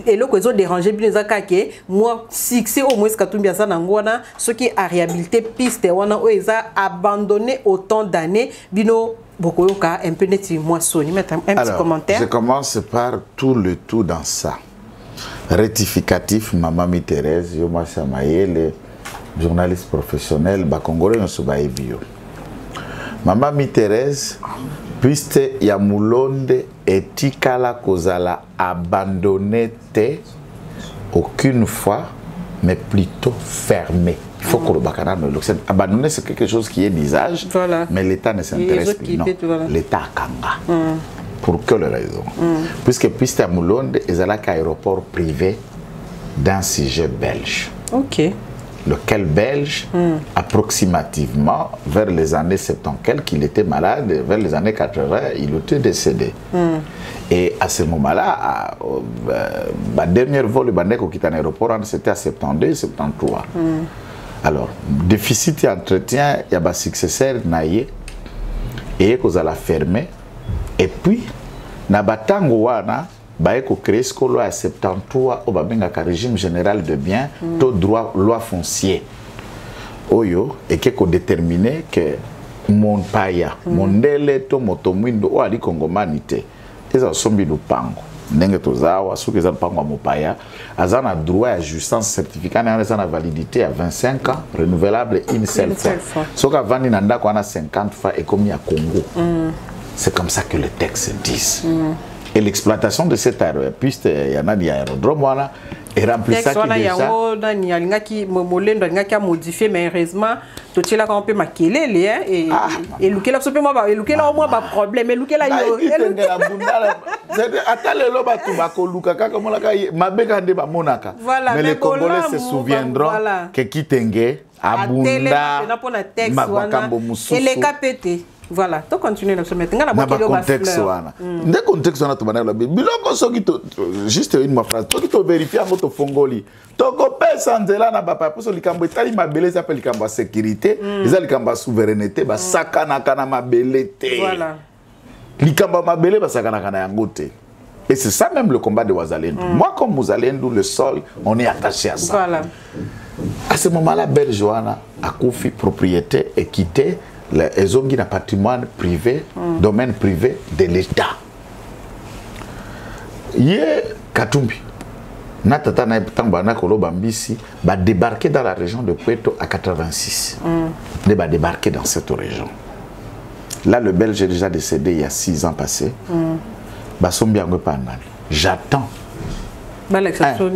et le qu'ils ont dérangé bien que moi fixé au moins Katumbi ça nangwana ce qui a réhabilité piste wana o ils a abandonné autant d'années bino beaucoup un peu net moi soni mettre un petit commentaire. Je commence par tout dans ça rectificatif maman Thérèse yo moi Samaël journaliste professionnel ba congolais on se ba bio. Maman Thérèse, puisque ya mulonde etikala kozala abandonné aucune fois, mais plutôt fermé. Il faut que le bakana ne l'observe. Abandonné, c'est quelque chose qui est d'usage, mais l'État ne s'intéresse plus. Non, l'État a kanga. Pour quelle raison? Puisque ya mulonde est un aéroport privé d'un sujet belge. Ok. lequel belge, approximativement vers les années 70, qu'il était malade, vers les années 80, il était décédé. Et à ce moment-là, ma dernière vol, le quitte l'aéroport, c'était à 72, 73. Alors, déficit et entretien, il y a un successeur, et qu'on a fermé. Et puis, na batango wana, baye ko créé ce qu'on a 73 au babengaka régime général de biens, tout droit loi foncier. Oyo et que déterminé que mon paya, mon ndele to motomwindo o ali kongomanité. Eza sombi lupango. Ndenge tozawa suki za lupango mo paya, azana droit à jouissance certificat na azana validité à 25 ans, renouvelable une seule fois. Soka vandi na ndako ana 50 fois et comme ya Congo. C'est comme ça que les textes disent. Et l'exploitation de cette piste, il y en a des aérodromes, voilà, et remplit ça qui déjà... Il y a modifié, mais heureusement, tout ce qui est un peu maquillé, et le qui est au moins pas problème, et le qui est là, mais les Congolais se souviendront que Kitenge, Abunda, Mabakambo Moussou, et les KPT. Voilà, tu continues à se mettre dans le contexte. Dans le contexte, juste une phrase. Tu as vérifié votre fongoli. Tu as sanzela na bapa pour le cambo itali mabele ça le cambo sécurité, les cambo souveraineté, ba sakana kana mabelete. Voilà. Le cambo mabele ba sakana kana yangote. Et c'est ça même le combat de Wazalendo. Moi comme Wazalendo, le sol, on est attaché à ça. Voilà. À ce moment-là, Beljoana a confié propriété et quitté les hommes qui ont un patrimoine privé, domaine privé de l'État. Hier, Katumbi, Natata Naiptambana Kolobambisi, va débarquer dans la région de Puerto à 86. Il va débarquer dans cette région. Là, le Belge est déjà décédé il y a 6 ans passés. J'attends.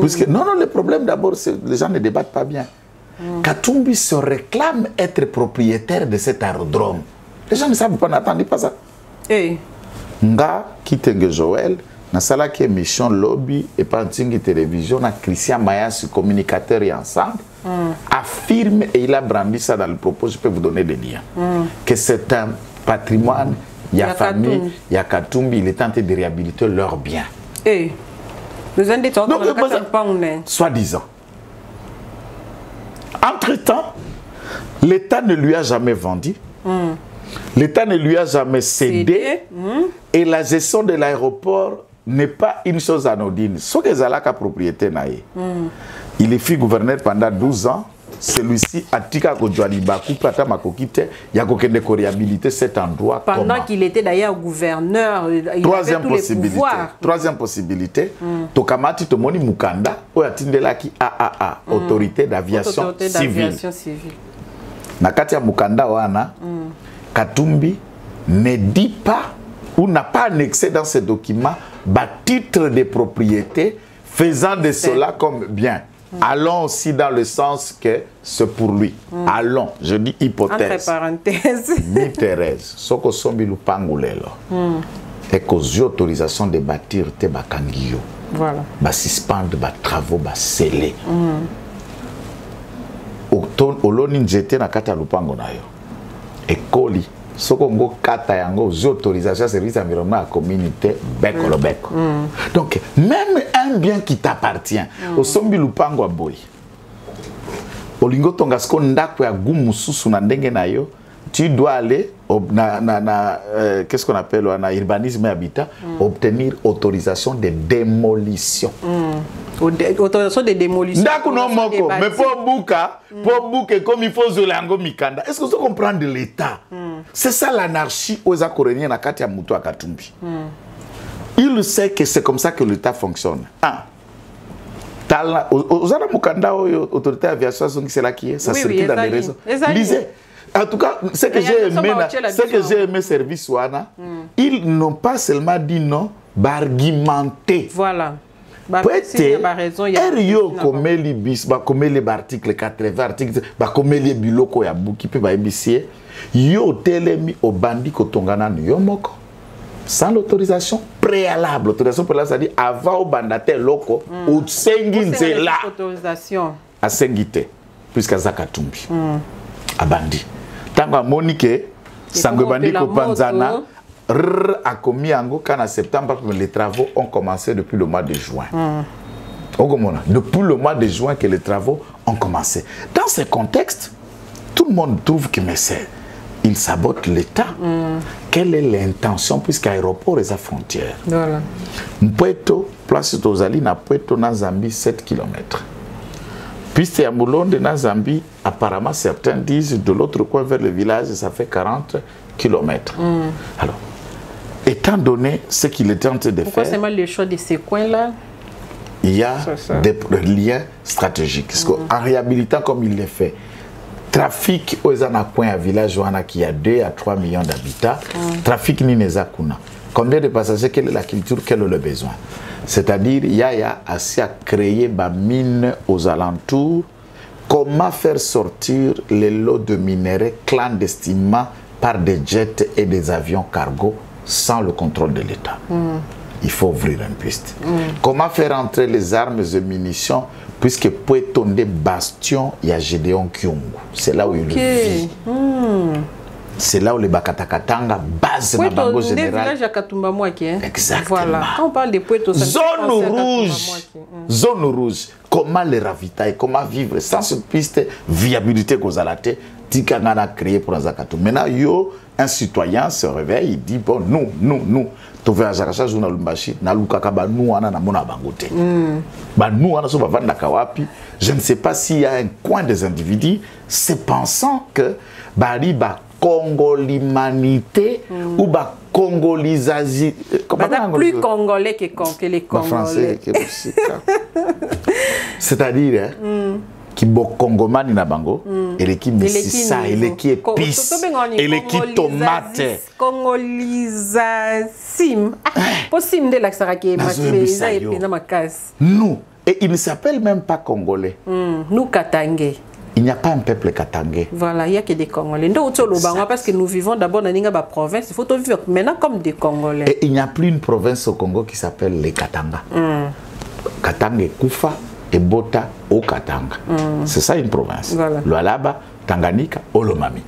Puisque, non, le problème d'abord, c'est que les gens ne débattent pas bien. Katumbi se réclame être propriétaire de cet aérodrome. Les gens ne savent pas, n'attendez pas ça. Nga Kitenge Joël, na sala qui émission lobby et pantingi télévision, na Christian Mayas, communicateur et ensemble, affirme et il a brandi ça dans le propos, je peux vous donner des liens, que c'est un patrimoine, il y a famille, il y a Katumbi, il est tenté de réhabiliter leurs biens. Soi-disant. Entre-temps, l'État ne lui a jamais vendu, l'État ne lui a jamais cédé, et la gestion de l'aéroport n'est pas une chose anodine. Ce que Zalaka propriété naïe. Il est fut gouverneur pendant 12 ans. Celui-ci a tika Kodjoualibakou, Plata Makokite, il y a qu'aucun de réhabiliter cet endroit. Pendant qu'il était d'ailleurs gouverneur, il avait tous les pouvoirs. Troisième possibilité, Tokamati Tomoni Mukanda, ou Atindelaki AAA, Autorité d'aviation civile. Nakatia Mukanda Wana, Katumbi ne dit pas ou n'a pas annexé dans ce document bas titre de propriété faisant de cela comme bien. Allons aussi dans le sens que c'est pour lui. Allons, je dis hypothèse. Entre parenthèses. Ni Thérèse, ce que sombi lupangulelo. Et qu'aux autorisations de bâtir te bakangio. Voilà. Ba suspendre ba travaux ba sceller. Oloni njete na kata lupango na yo. Ekoli. Soko ngo kata yango aux autorisations service environnement à communauté beko lo beko. Donc même un bien qui t'appartient au sombi lupango boy. Olingo tonga sko ndako ya gumu susu na ndenge na yo, tu dois aller qu'est-ce qu'on appelle en urbanisme et habitat, obtenir autorisation de démolition. Autorisation de démolition. Ndako no moko, mais pour bouka comme il faut zolango mikanda. Est-ce que vous comprenez de l'État? C'est ça l'anarchie aux Akoréniens na Katia Moutou à Katumbi. Il sait que c'est comme ça que l'État fonctionne. Aux Aramukanda, autorité aviation, c'est là qui est. Ça circule dans les réseaux. Lisez. En tout cas, ce que j'ai aimé service Wana, ils n'ont pas seulement dit non, argumenté. Voilà. Erio comme les bis, comme les articles 80 articles, comme les biloko ya buki pe ba ébicier, yo telemi au bandit kotongana yomoko sans l'autorisation préalable. L'autorisation préalable, c'est-à-dire avant au bandataire loko, au sengi nzela. Autorisation. À sengite. puisque Zakatumbi abandi tango Monique Sangue Bandi Kopanzana a commis en en septembre, les travaux ont commencé depuis le mois de juin. Depuis le mois de juin que les travaux ont commencé. Dans ce contexte, tout le monde trouve que il sabote l'État. Quelle est l'intention puisque l'aéroport est à frontière? Voilà. Mpueto, place Tozali, na Mpueto, na Zambie, 7 km. Puisque à Moulonde, na Zambie, apparemment certains disent de l'autre coin vers le village, ça fait 40 km. Alors, étant donné ce qu'il est en train de Pourquoi faire, c'est mal le choix de ces coins-là? il y a des liens stratégiques. En réhabilitant comme il le fait, trafic aux coin à village qui a 2 à 3 millions d'habitants, trafic ni nezakuna. Combien de passagers, quelle est la culture, quel est le besoin? C'est-à-dire, il y a assez à créer des mines aux alentours. Comment faire sortir les lots de minerais clandestinement par des jets et des avions cargo sans le contrôle de l'État? Il faut ouvrir une piste. Comment faire entrer les armes et munitions puisque pour tomber bastion, il y a Gédéon Kyungu. C'est là où il vit. C'est là où les Bakatakatanga base dans Bango général. Exactement. Voilà. Quand on parle de Puerto, zone rouge. Zone rouge. Comment les ravitailler, comment vivre sans cette piste viabilité qu'on a laté, Tikangana créé pour Azakatou. Maintenant, un citoyen se réveille, il dit bon, nous. Tove Azakacha journalumbashi, na lukakaba nous ana na mona bangote. Ba nous ana so ba vanda kawapi. Je ne sais pas s'il y a un coin des individus, c'est pensant que bari ba congolimanité ou ba congolisation. Plus congolais que les Congolais. C'est-à-dire, qui bo congomani na bango, et l'équipe messissa, et l'équipe épice, et l'équipe tomate. Congolisation. Possible de l'accès nous, et il ne s'appelle même pas congolais. Nous Katangé. Il n'y a pas un peuple katangé. Voilà, il n'y a que des Congolais. Parce que nous vivons d'abord dans la province, il faut vivre maintenant comme des Congolais. Et il n'y a plus une province au Congo qui s'appelle les Katanga. Katanga, Koufa et Bota au Katanga. C'est ça une province. Voilà. Lualaba, Tanganyika, Olomami.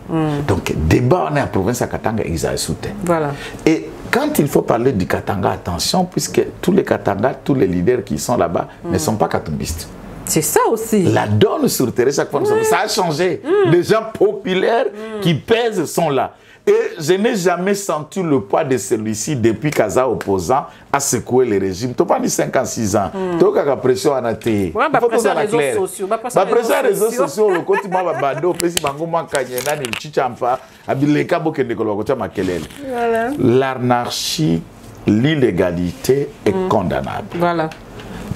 Donc, débat on est en province à Katanga, ils ont soutenu. Voilà. Et quand il faut parler du Katanga, attention, puisque tous les Katanga, tous les leaders qui sont là-bas ne sont pas katumbistes. C'est ça aussi. La donne sur terrain, chaque fois, ça a changé. Les gens populaires qui pèsent sont là. Et je n'ai jamais senti le poids de celui-ci depuis Kaza opposant à secouer le régime. Tu n'as pas dit 56 ans. Tu as la pression à il faut que ça soit clair. La pression des réseaux sociaux, le côté de Bado, l'anarchie, l'illégalité est condamnable. Voilà.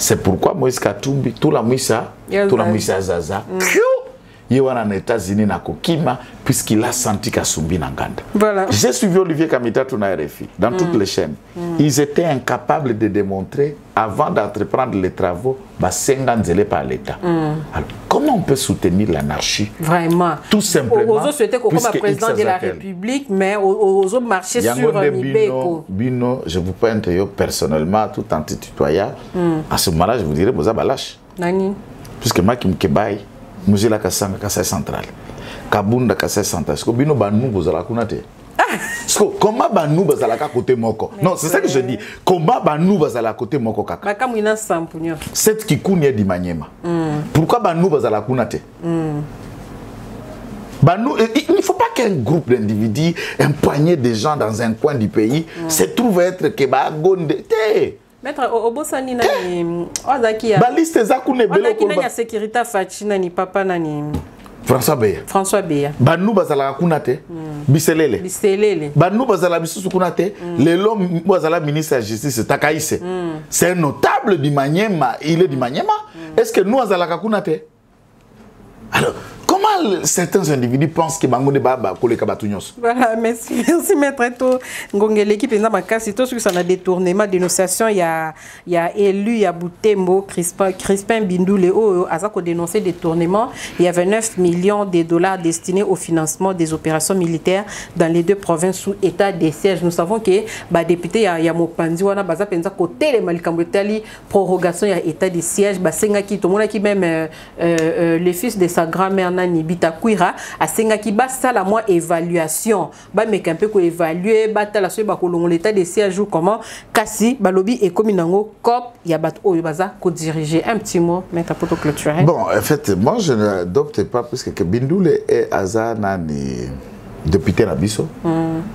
C'est pourquoi Moïse Katumbi, tout la Mouissa Zaza, il y a en États-Unis na Kokima, puisqu'il a senti Kasumbi Nanganda. Voilà. J'ai suivi Olivier Kamita Tuna RFI, dans toutes les chaînes. Ils étaient incapables de démontrer, avant d'entreprendre les travaux, Senganzele par l'État. Alors, comment on peut soutenir l'anarchie? Vraiment. Tout simplement. Aux autres, c'était comme président de la République, mais aux autres marchés sur un Nibeko. Bino, je vous pointe personnellement, tout en tutoyant. À ce moment-là, je vous dirais, vous avez lâché. Nani? Puisque moi qui me kebaye, Muzela Kasanga Kasai Central. Kabunda Kasai Central. Est-ce que Bino Banou vous allez connaître? Comment Banou vous allez côté Moko? Non, c'est ça que je dis. Comment Banou vous allez côté Moko Kaka? Cette qui connaît di Maniema. Pourquoi Banou vous allez connaître? Banou, il ne faut pas qu'un groupe d'individus, un poignet de gens dans un coin du pays, se trouve être Keba Gonde. Maître Obosani nani Ozaki ya baliste zakune belo ko ba sécurité Fachina ni papa nani François Beya Banou bazala kunate biselele Banou bazala bisusu kunate lelo bazala ministre de la justice Takaïse c'est un notable du Maniema, il est du Maniema. Est-ce que nous azala kunate? Alors comment Comment certains individus pensent que Bango Baba Koleka Batunios? Voilà, merci maître Eto Ngongé, l'équipe est dans ma case, c'est tout ce que ça a détournement, dénonciation, il y a élu, il y a Boutembo, Crispin Bindoulé, Azako dénoncé détournement, il y avait 9 millions de dollars destinés au financement des opérations militaires dans les deux provinces sous état de siège. Nous savons que bah député il y a Mopandi wana baza penza côté les Malikambotali prorogation il y a état de siège ba senga ki to mona ki même le fils de sa grand-mère Nani Bitakwira a senga ki ba sala moi évaluation ba meka un peu ko évaluer ba tala so ba kolongo l'état de siège ou comment kasi ba lobby et comme nango cop il y a bat oyo baza ko diriger un petit mot mettre pour clôturer. Bon, en fait, moi je n'adopte pas parce que Bindoulé et Azanani député Nabiso,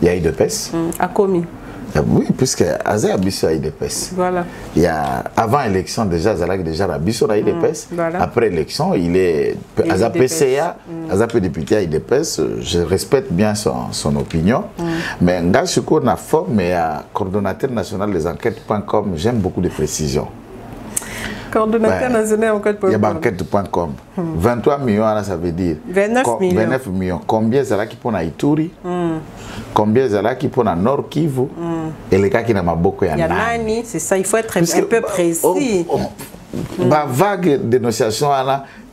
il y a eu de PES. A commis. Oui, puisque Azé Abisso a eu des PES. Voilà. Il y a, avant l'élection, déjà, Zalak déjà Abisso a eu des PES. Voilà. Après l'élection, il est Azé PCA, Azé député a eu des PES. Je respecte bien son opinion. Mais Ngachiko n'a formé à coordonnateur national des enquêtes.com. J'aime beaucoup de précisions. Coordonnateur national enquête.com. Il y a enquête.com. 23 millions, ça veut dire 29 millions. 29 millions. Combien ça qui pour Ituri? Combien ça qui pour Nord Kivu? Et les cas qui n'ont pas beaucoup à Nani, c'est ça, il faut être un peu précis. Ma vague dénonciation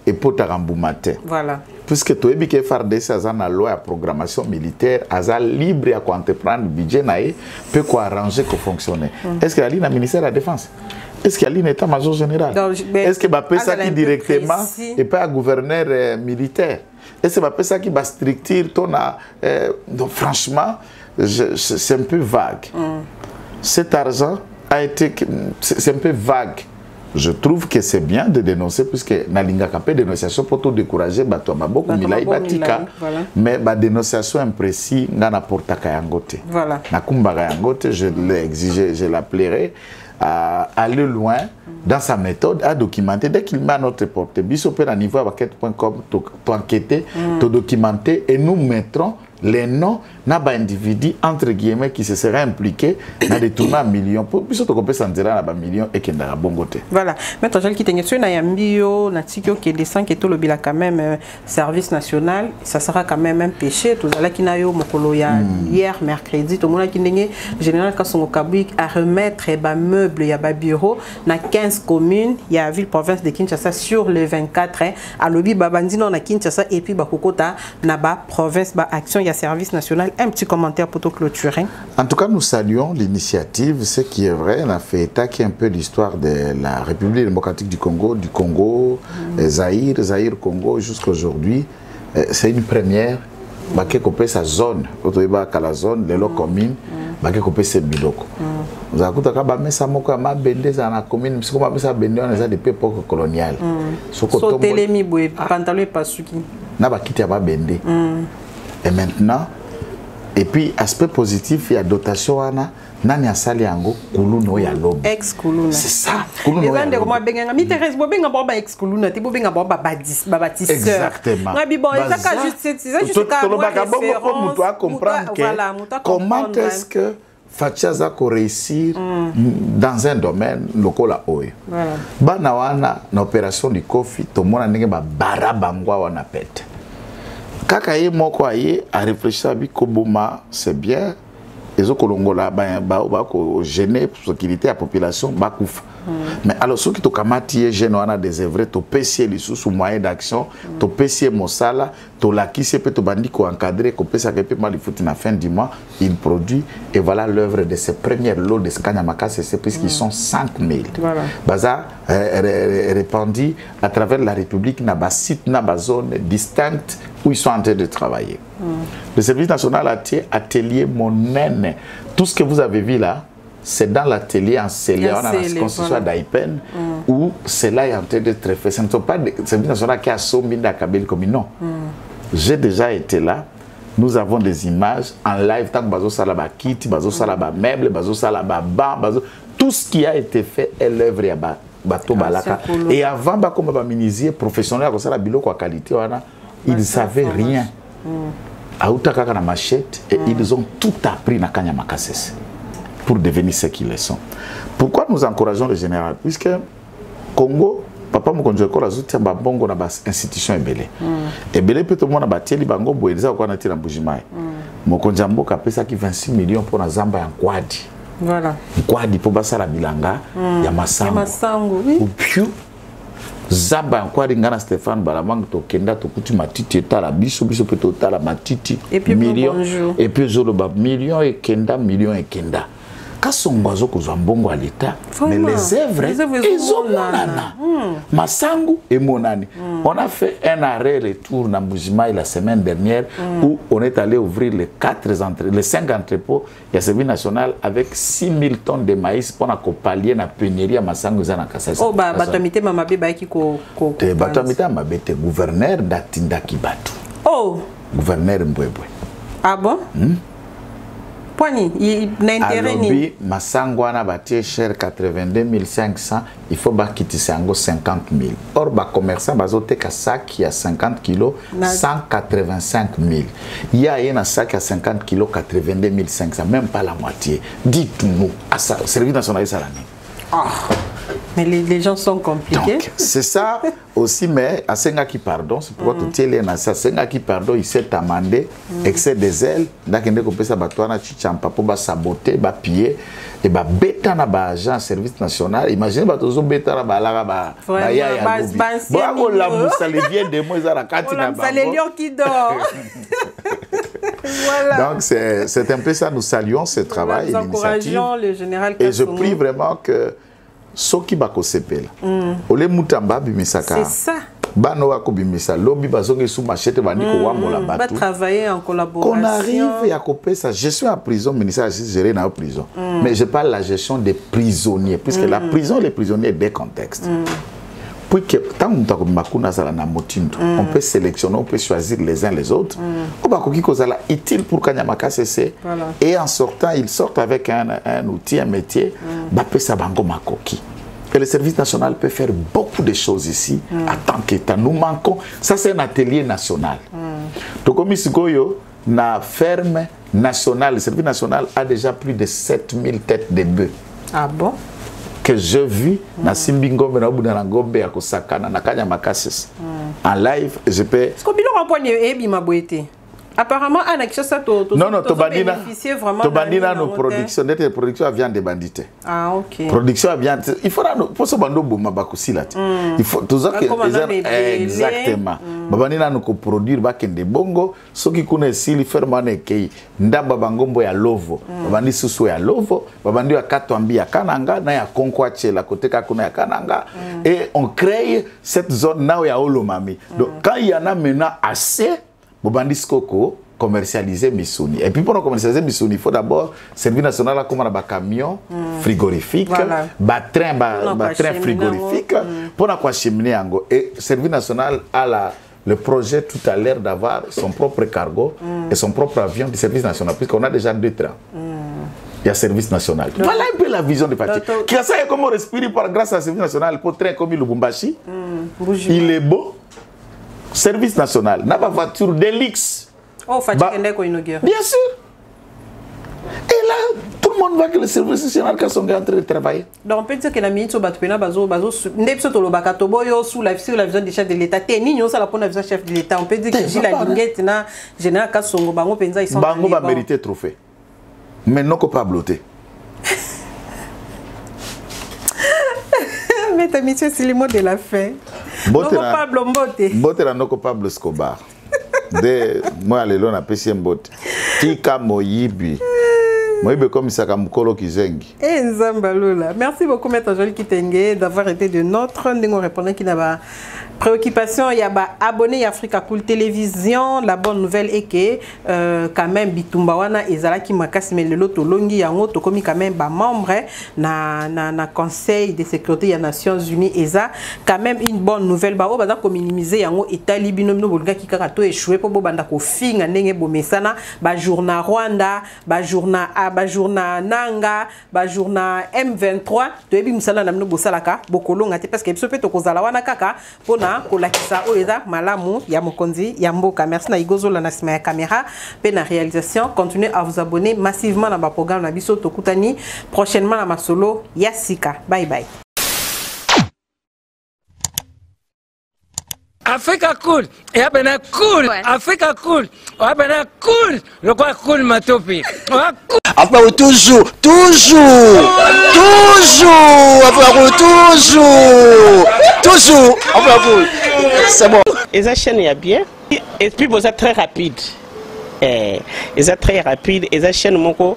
est pour Taramboumaté. Voilà. Puisque tu as que FARDC a une loi de programmation militaire, a libre à entreprendre le budget, peut arranger que fonctionner. Est-ce qu'il y a un ministère de la Défense? Est-ce qu'il y a un état-major général? Est-ce que va ça qui directement et pas un gouverneur militaire? Est-ce que va ça qui va stricter ton donc franchement, c'est un peu vague. Cet argent a été, c'est un peu vague. Je trouve que c'est bien de dénoncer puisque Nalinga Kapé dénonciation pour tout décourager bato maboko milai batika mais ba dénonciation imprécis ngana porta kayangote. Voilà. Na kumbaga yangote, je l'ai exigé, je l'appellerai à aller loin dans sa méthode, à documenter. Dès qu'il met à notre portée, bisopé à niveau enquête.com, tu enquêter, tu documenter et nous mettrons les noms d'aba individus entre guillemets qui se seraient impliqués dans des tournements à millions pour que tu puisses en tirer à millions et qu'il y a un bon côté. Voilà. Maître Joël qui t'engage sur Nayambio, Natikio qui descend qui est tout le bilan quand même service national, ça sera quand même un péché. Tout ça là qui n'a eu mokoloya hier mercredi, tout le monde qui n'engage général quand son Kabouik à remettre bas meubles, il y a bas bureau, na 15 communes, il y a ville province de Kinshasa sur le 24 à lobby babandino na Kinshasa et puis bakokota na ba province ba action service national. Un petit commentaire pour tout clôturer. En tout cas, nous saluons l'initiative. Ce qui est vrai, on a fait état qui est un peu l'histoire de la République démocratique du Congo, Zaïre, Congo, jusqu'à aujourd'hui. C'est une première. Baké copé sa zone, autoyeba kala zone, les lots communes, baké copé c'est biloko. Vous avez écouté quand même ça moko ma bende ça na commune, parce que ma ça bende on a depuis époque coloniale. Sauter les mi boue, pantalon pas suki. Na ba kiti ba bende. Et maintenant, et puis aspect positif, il y a dotation wana nani asali yango kuluno ya lobo. Ex kuluna. C'est ça. Kuluno ya lobo. M'intéresse bobenga boba ex kuluna, ti bobenga boba badis, babatisseur. Exactement. Ngabi bon, ça juste ka référence. Tu dois comprendre que comment est-ce que Fachaza ko réussir dans un domaine local à Oyo. Voilà. Bana wana na opération du Kofi, to mona ndenge ba barabangwa wana pete. Kaka ye moko aye a réfléchir à Bikoboma, c'est bien. Les autres Kolongola ba ko gêner pour sécurité la population ba kufa. Mais alors ceux qui to kamati jeune on a des œuvres to pesier les sous moyen d'action, to pesier mosala, to la qui se peut to bandi ko encadrer ko pesa ke mal foot na fin du mois, il produit et voilà l'œuvre de ces premières lots de Skanyamaka c'est puisqu'ils sont 5000. Voilà. Baza répandus à travers la République na ba site na ba zone distincte où ils sont en train de travailler. Le service national atelier Monene, tout ce que vous avez vu là, c'est dans l'atelier en Célia, on a la construction d'Aipen, où cela est en train d'être fait. Ce ne sont pas des services nationaux qui a sommi d'Akabel comme non. J'ai déjà été là. Nous avons des images en live, tant que Bazo Salaba kit, Bazo Salaba meuble, Bazo Salaba banc, tout ce qui a été fait est l'œuvre de Bato Balaka. Et avant, comme ministre professionnel, à qualité, ils ne savaient rien. Aoutaka na machette et ils ont tout appris na Kanyamakassese pour devenir ce qu'ils sont. Pourquoi nous encourageons le général? Puisque Congo, papa mokonzi ko la zutia ba bongo na ba institution ebele ebele pe to mona ba tieli bango boeleza ko na tina Mbujimai mokonzi mboka pesa ki 26 millions pour na zamba ya Nkwadi. Voilà. Nkwadi po basala bilanga ya masango oui. Puis zamba Nkwadi ngana Stéphane Balamang to kenda to kuti matiti etala biso pe to tala matiti millions et puis zolo ba millions et kenda Kasongozo kozwa mbongo à l'état mais les œuvres ils ont monana masangu et monani on a fait un arrêt retour na Mbujimai la semaine dernière où on est allé ouvrir les 5 entrepôts ya service national avec 6000 tonnes de maïs pour accompagner na pénurie à masangu za na Kasai. Oh ba batomité mama be ba ki ko batomité mama te gouverneur d'Atinda Kibatu. Oh gouverneur Mbwebwe. Ah bon? Il n'a intérêt ni. Masango na batie cher 82 500, il faut quitter 50 000. Or, les commerçants bazote ka sac qui a 50 kg 185 000. Il y a un sac à 50 kg 82 500, même pas la moitié. Dites-nous, à ça, service national ça l'année. Ah. Mais les gens sont compliqués. C'est ça aussi, mais à Senga qui pardon, c'est pourquoi tout est là. Senga qui pardon, il s'est amendé, excès des ailes, d'akende ko pesa batwana chichampa pour ba saboter, ba piller et ba beta na ba agent service national. Imaginez ba tozo beta na ba la ba ya ya lobby. Bon la moussa les vient de moi za la kati na ba. Ça les lions qui dort. Voilà. Donc c'est un peu ça, nous saluons ce travail, l'initiative. Le général et je prie vraiment que soki bako sepela ole mutamba bimisaka c'est ça bano wako bimisa lobi bazonge sous machete baniko wambo la batu va travailler en collaboration qu'on arrive à couper ça. Je suis en prison, ministère de la Justice géré dans la prison mais je parle de la gestion des prisonniers puisque la prison les prisonniers des contextes puis que tant on peut sélectionner, on peut choisir les uns les autres. Utile pour Kanyamaka CC. Et en sortant, ils sortent avec un outil, un métier. Et le service national peut faire beaucoup de choses ici en tant qu'État. Nous manquons. Ça, c'est un atelier national. Donc, comme ici, la ferme nationale, le service national a déjà plus de 7000 têtes de bœufs. Ah bon? Que je vis na Simbingombe na Budana Ngombe ya Kosakana na Kanyamaka en live je peux est-ce que bilo rapone ebi maboete apparemment ana kisha ça non tobandina nos production d'être production à viande de bandité. Ah OK. Production à viande il faudra pour ce bando boma bakusila il faut toujours que exactement babandina nous produire bakende bongo soki kuna sili fermane kei ndamba bangombo ya lovo babandi susu ya lovo babandi ya katwambi ya kananga na ya konkwache la côté kakuna ya kananga et on crée cette zone là ya olomami donc quand il y en a maintenant assez Bobandi Skoko commercialiser Missouni. Et puis pour commercialiser Missouni, il faut d'abord service national comme un camion frigorifique, train frigorifique pour la cheminée ango. Et service national a le projet tout à l'heure d'avoir son propre cargo et son propre avion du service national puisqu'on a déjà 2 trains. Il y a service national. Voilà un peu la vision de parti. Qui a ça comment respirer grâce à service national pour train comme Lubumbashi. Il est beau. Service national, n'a pas voiture d'Elix. Oh, bien sûr. Et là, tout le monde voit que le service national sont en train de travailler. Donc, on peut dire que la ministre Batupena Bazo, sous la vision du chef de l'État, la vision chef de l'État. On peut dire que Gilles Linguette, général Kassongo, Bango Penza, ils sont. Bango va mériter trophée. Mais non, pas bloqué. Mais ta mission, c'est le mot de la fin. Mbote na noko Pablo Escobar. De moi lelo na pesi mbote. Tika moyibi. Moyibi comme ça comme Mukolo Kizengi. Eh Nzambalola. Merci beaucoup Maître Joël Kitenge d'avoir été de notre ndingo répondant qui n'a pas préoccupation. Il y a abonné Africa Cool Télévision. La bonne nouvelle est que quand même Bitumbawana ezala ki makasi mais lelo to longi yango to komi quand même ba membre na conseil de sécurité des Nations Unies ESA quand même une bonne nouvelle ba o baza ko minimiser yango etali binomino bolga ki kaka to échouer po bo banda ko finga ndenge bo mesana ba journal Rwanda ba journal Nanga ba journal M23 to ebi musala na mno bosalaka bokolonga te parce que biso pe to kozala wana kaka pona kolakisa oeza malamu ya mokonzi ya mboka. Merci na Igozo la nasima ya caméra pe na réalisation. Continuez à vous abonner massivement dans ma programme na biso tokutani prochainement na masolo ya sika. Bye bye. Africa cool. Et abena cool. Africa cool. Abena cool. Le quoi cool matopi. Après toujours. Après toujours. Après c'est bon. Et ça chaîne est bien. Et puis vous êtes très rapide. Et ça très rapide. Et ça chaîne mon co.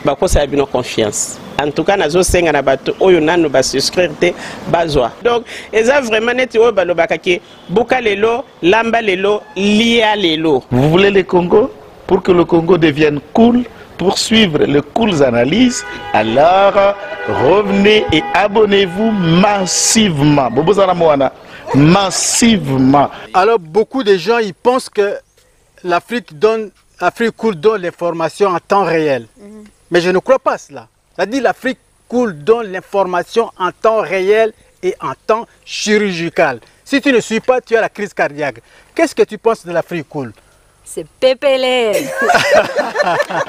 Bah quoi ça a bien confiance. En tout cas, nazo senga na bato oyo nanu ba souscrire te bazwa. Donc, eza vraiment neti oyo balo bakaki boka lelo, lamba lelo, lia lelo. Vous voulez le Congo? Pour que le Congo devienne cool, pour suivre les cool analyses, alors revenez et abonnez-vous massivement. Massivement. Alors beaucoup de gens ils pensent que l'Afrique cool donne l'information en temps réel. Mais je ne crois pas cela. C'est-à-dire l'Afrique cool donne l'information en temps réel et en temps chirurgical. Si tu ne suis pas, tu as la crise cardiaque. Qu'est-ce que tu penses de l'Afrique cool? C'est pépélé.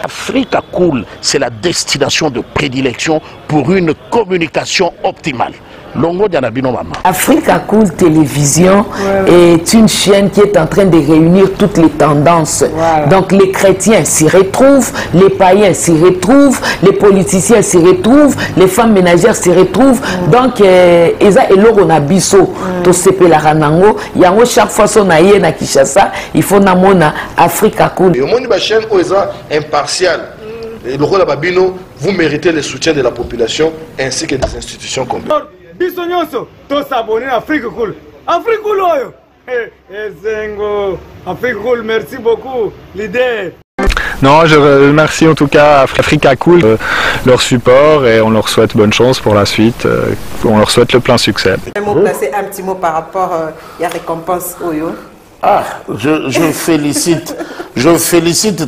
Africa Cool, c'est la destination de prédilection pour une communication optimale. Longo Dianabino Mama. Africa Cool Télévision est une chaîne qui est en train de réunir toutes les tendances. Donc les chrétiens s'y retrouvent, les païens s'y retrouvent, les politiciens s'y retrouvent, les femmes ménagères s'y retrouvent. Donc Eza et Lorona Bisso, to sepe la ranango, yango chaque fois son aïe na Kinshasa, il faut namona Africa Cool. Et au monde de la chaîne Oeza impartial. Et le rôle de Babino, vous méritez le soutien de la population ainsi que des institutions complètes. Bisognoso, tous s'abonner à Afrique Cool. Afrique Cool, oyo. Zengo, Afrique Cool, merci beaucoup, l'idée. Non, je remercie en tout cas Africa Cool, leur support et on leur souhaite bonne chance pour la suite. On leur souhaite le plein succès. Un mot placé, un petit mot par rapport à la récompense Oyo. Ah, je félicite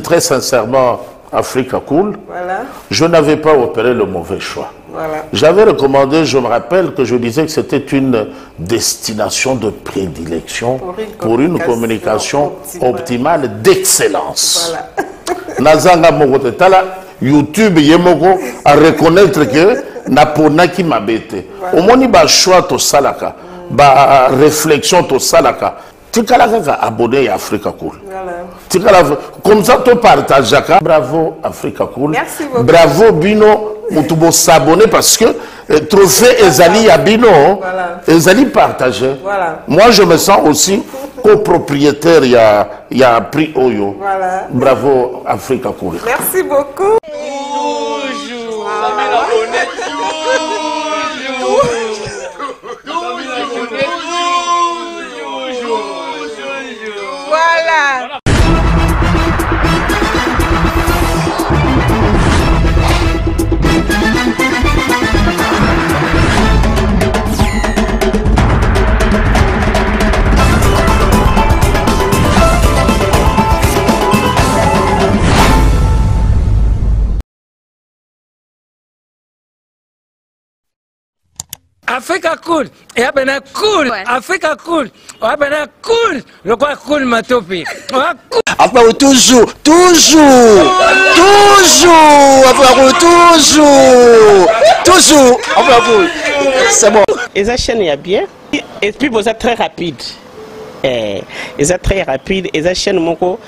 très sincèrement Africa Cool. Voilà. Je n'avais pas opéré le mauvais choix. Voilà. J'avais recommandé, je me rappelle que je disais que c'était une destination de prédilection pour une communication optimale d'excellence. Voilà. Nazanga Mogote Tala, YouTube Yemoko à reconnaître que Napona qui m'a bêté. Au moins, il y a choix to salaka, ba réflexion to salaka. Tu as abonné à Africa Cool. Voilà. Comme ça, tu partages. Bravo Africa Cool. Merci beaucoup. Bravo Bino. Vous s'abonner parce que trophée Ezali à Bino. Voilà. Ezali partagé. Voilà. Moi, je me sens aussi copropriétaire. Il y a prix Oyo. Voilà. Bravo Africa Cool. Merci beaucoup. Voilà. Africa cool. Et abena cool. Africa cool. Abena cool. Le quoi cool matopi. Après toujours. Après toujours. Après c'est bon. Et ça chaîne est bien. Et puis vous êtes très rapide. Et ça très rapide. Et ça chaîne mon co.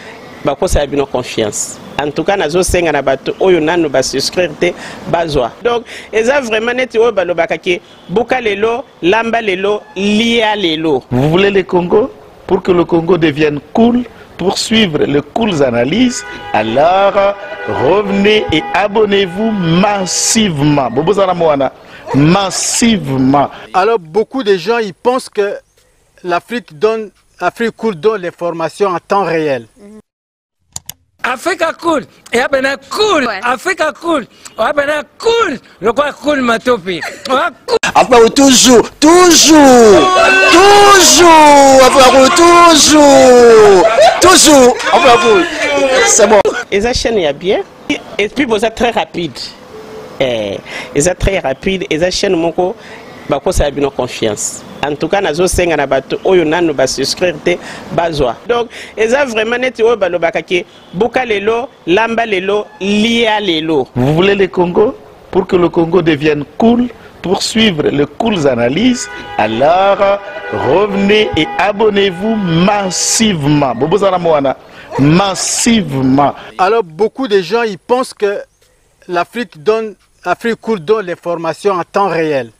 Bah quoi ça a bien confiance. En tout cas, nazo senga na bato oyo nanu ba souscrire te bazwa. Donc, eza vraiment neti oyo balo bakaki boka lelo, lamba lelo, lia lelo. Vous voulez le Congo? Pour que le Congo devienne cool, pour suivre les cool analyses, alors revenez et abonnez-vous massivement. Massivement. Alors beaucoup de gens ils pensent que l'Afrique cool donne l'information en temps réel. Africa cool. Et abena cool. Africa cool. Abena cool. Le quoi cool matopi. Après toujours. Après toujours. Après c'est bon. Et ça chaîne est bien. Et puis vous êtes très rapide. Et ça très rapide. Et ça chaîne mon co. Bah quoi ça a bien confiance. En tout cas, nazo senga na bato oyo nanu ba souscrire te bazwa. Donc, eza vraiment neti oyo balo bakaki boka lelo, lamba lelo, lia lelo. Vous voulez le Congo? Pour que le Congo devienne cool, pour suivre les cool analyses, alors revenez et abonnez-vous massivement. Massivement. Alors beaucoup de gens ils pensent que l'Afrique coule dans l'information en temps réel.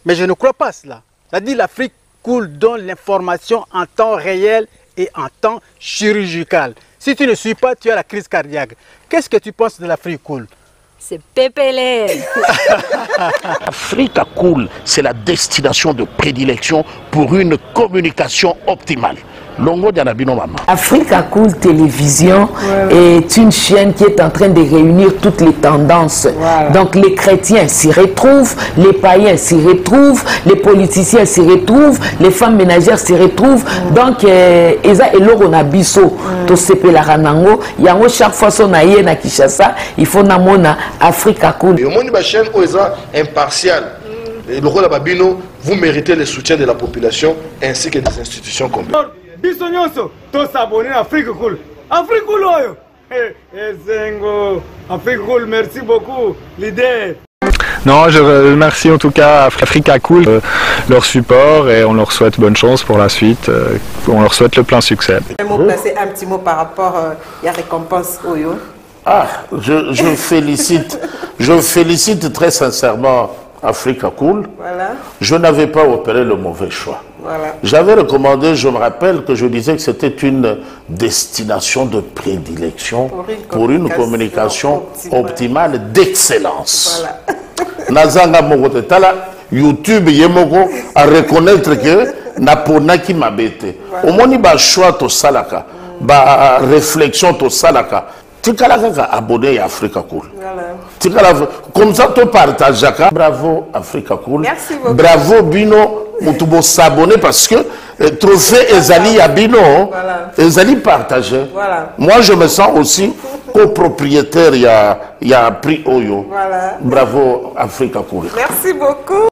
Mais je ne crois pas cela. C'est-à-dire l'Afrique coule dans l'information en temps réel et en temps chirurgical. Si tu ne suis pas, tu as la crise cardiaque. Qu'est-ce que tu penses de l'Afrique coule? C'est PPL. Africa Cool, c'est la destination de prédilection pour une communication optimale. Longo Dianabino Mama. Africa Cool Télévision est une chaîne qui est en train de réunir toutes les tendances. Donc les chrétiens s'y retrouvent, les païens s'y retrouvent, les politiciens s'y retrouvent, les femmes ménagères s'y retrouvent. Donc Eza Eloro na biso to sepela ranango, yango chaque fois son aye na Kinshasa, il faut namona Africa Cool. Et au monde de chaîne Oeza impartial. Le rôle de Babino, vous méritez le soutien de la population ainsi que des institutions complètes. Bisognoso, to s'abonner à Afrique Cool. Afrique Cool, oyo. Zengo, Afrique Cool, merci beaucoup, leader. Non, je remercie en tout cas Africa Cool, leur support et on leur souhaite bonne chance pour la suite. On leur souhaite le plein succès. Placer un petit mot par rapport à la récompense Oyo. Ah, je félicite très sincèrement Africa Cool. Voilà. Je n'avais pas opéré le mauvais choix. Voilà. J'avais recommandé, je me rappelle que je disais que c'était une destination de prédilection pour une communication optimale d'excellence. Voilà. Nazanga Mogote Tala, YouTube Yemoko à reconnaître que Napona qui m'a bêté. Au moins, il y a choix to salaka, ba réflexion to salaka. Tu as abonné à Africa Cool. Voilà. Comme ça, tu partages. Bravo Africa Cool. Merci beaucoup. Bravo Bino. Tu dois s'abonner parce que trophée Ezali à Bino, Ezali partagé. Voilà. Moi, je me sens aussi copropriétaire. Il y a prix Oyo. Voilà. Bravo Africa Cool. Merci beaucoup.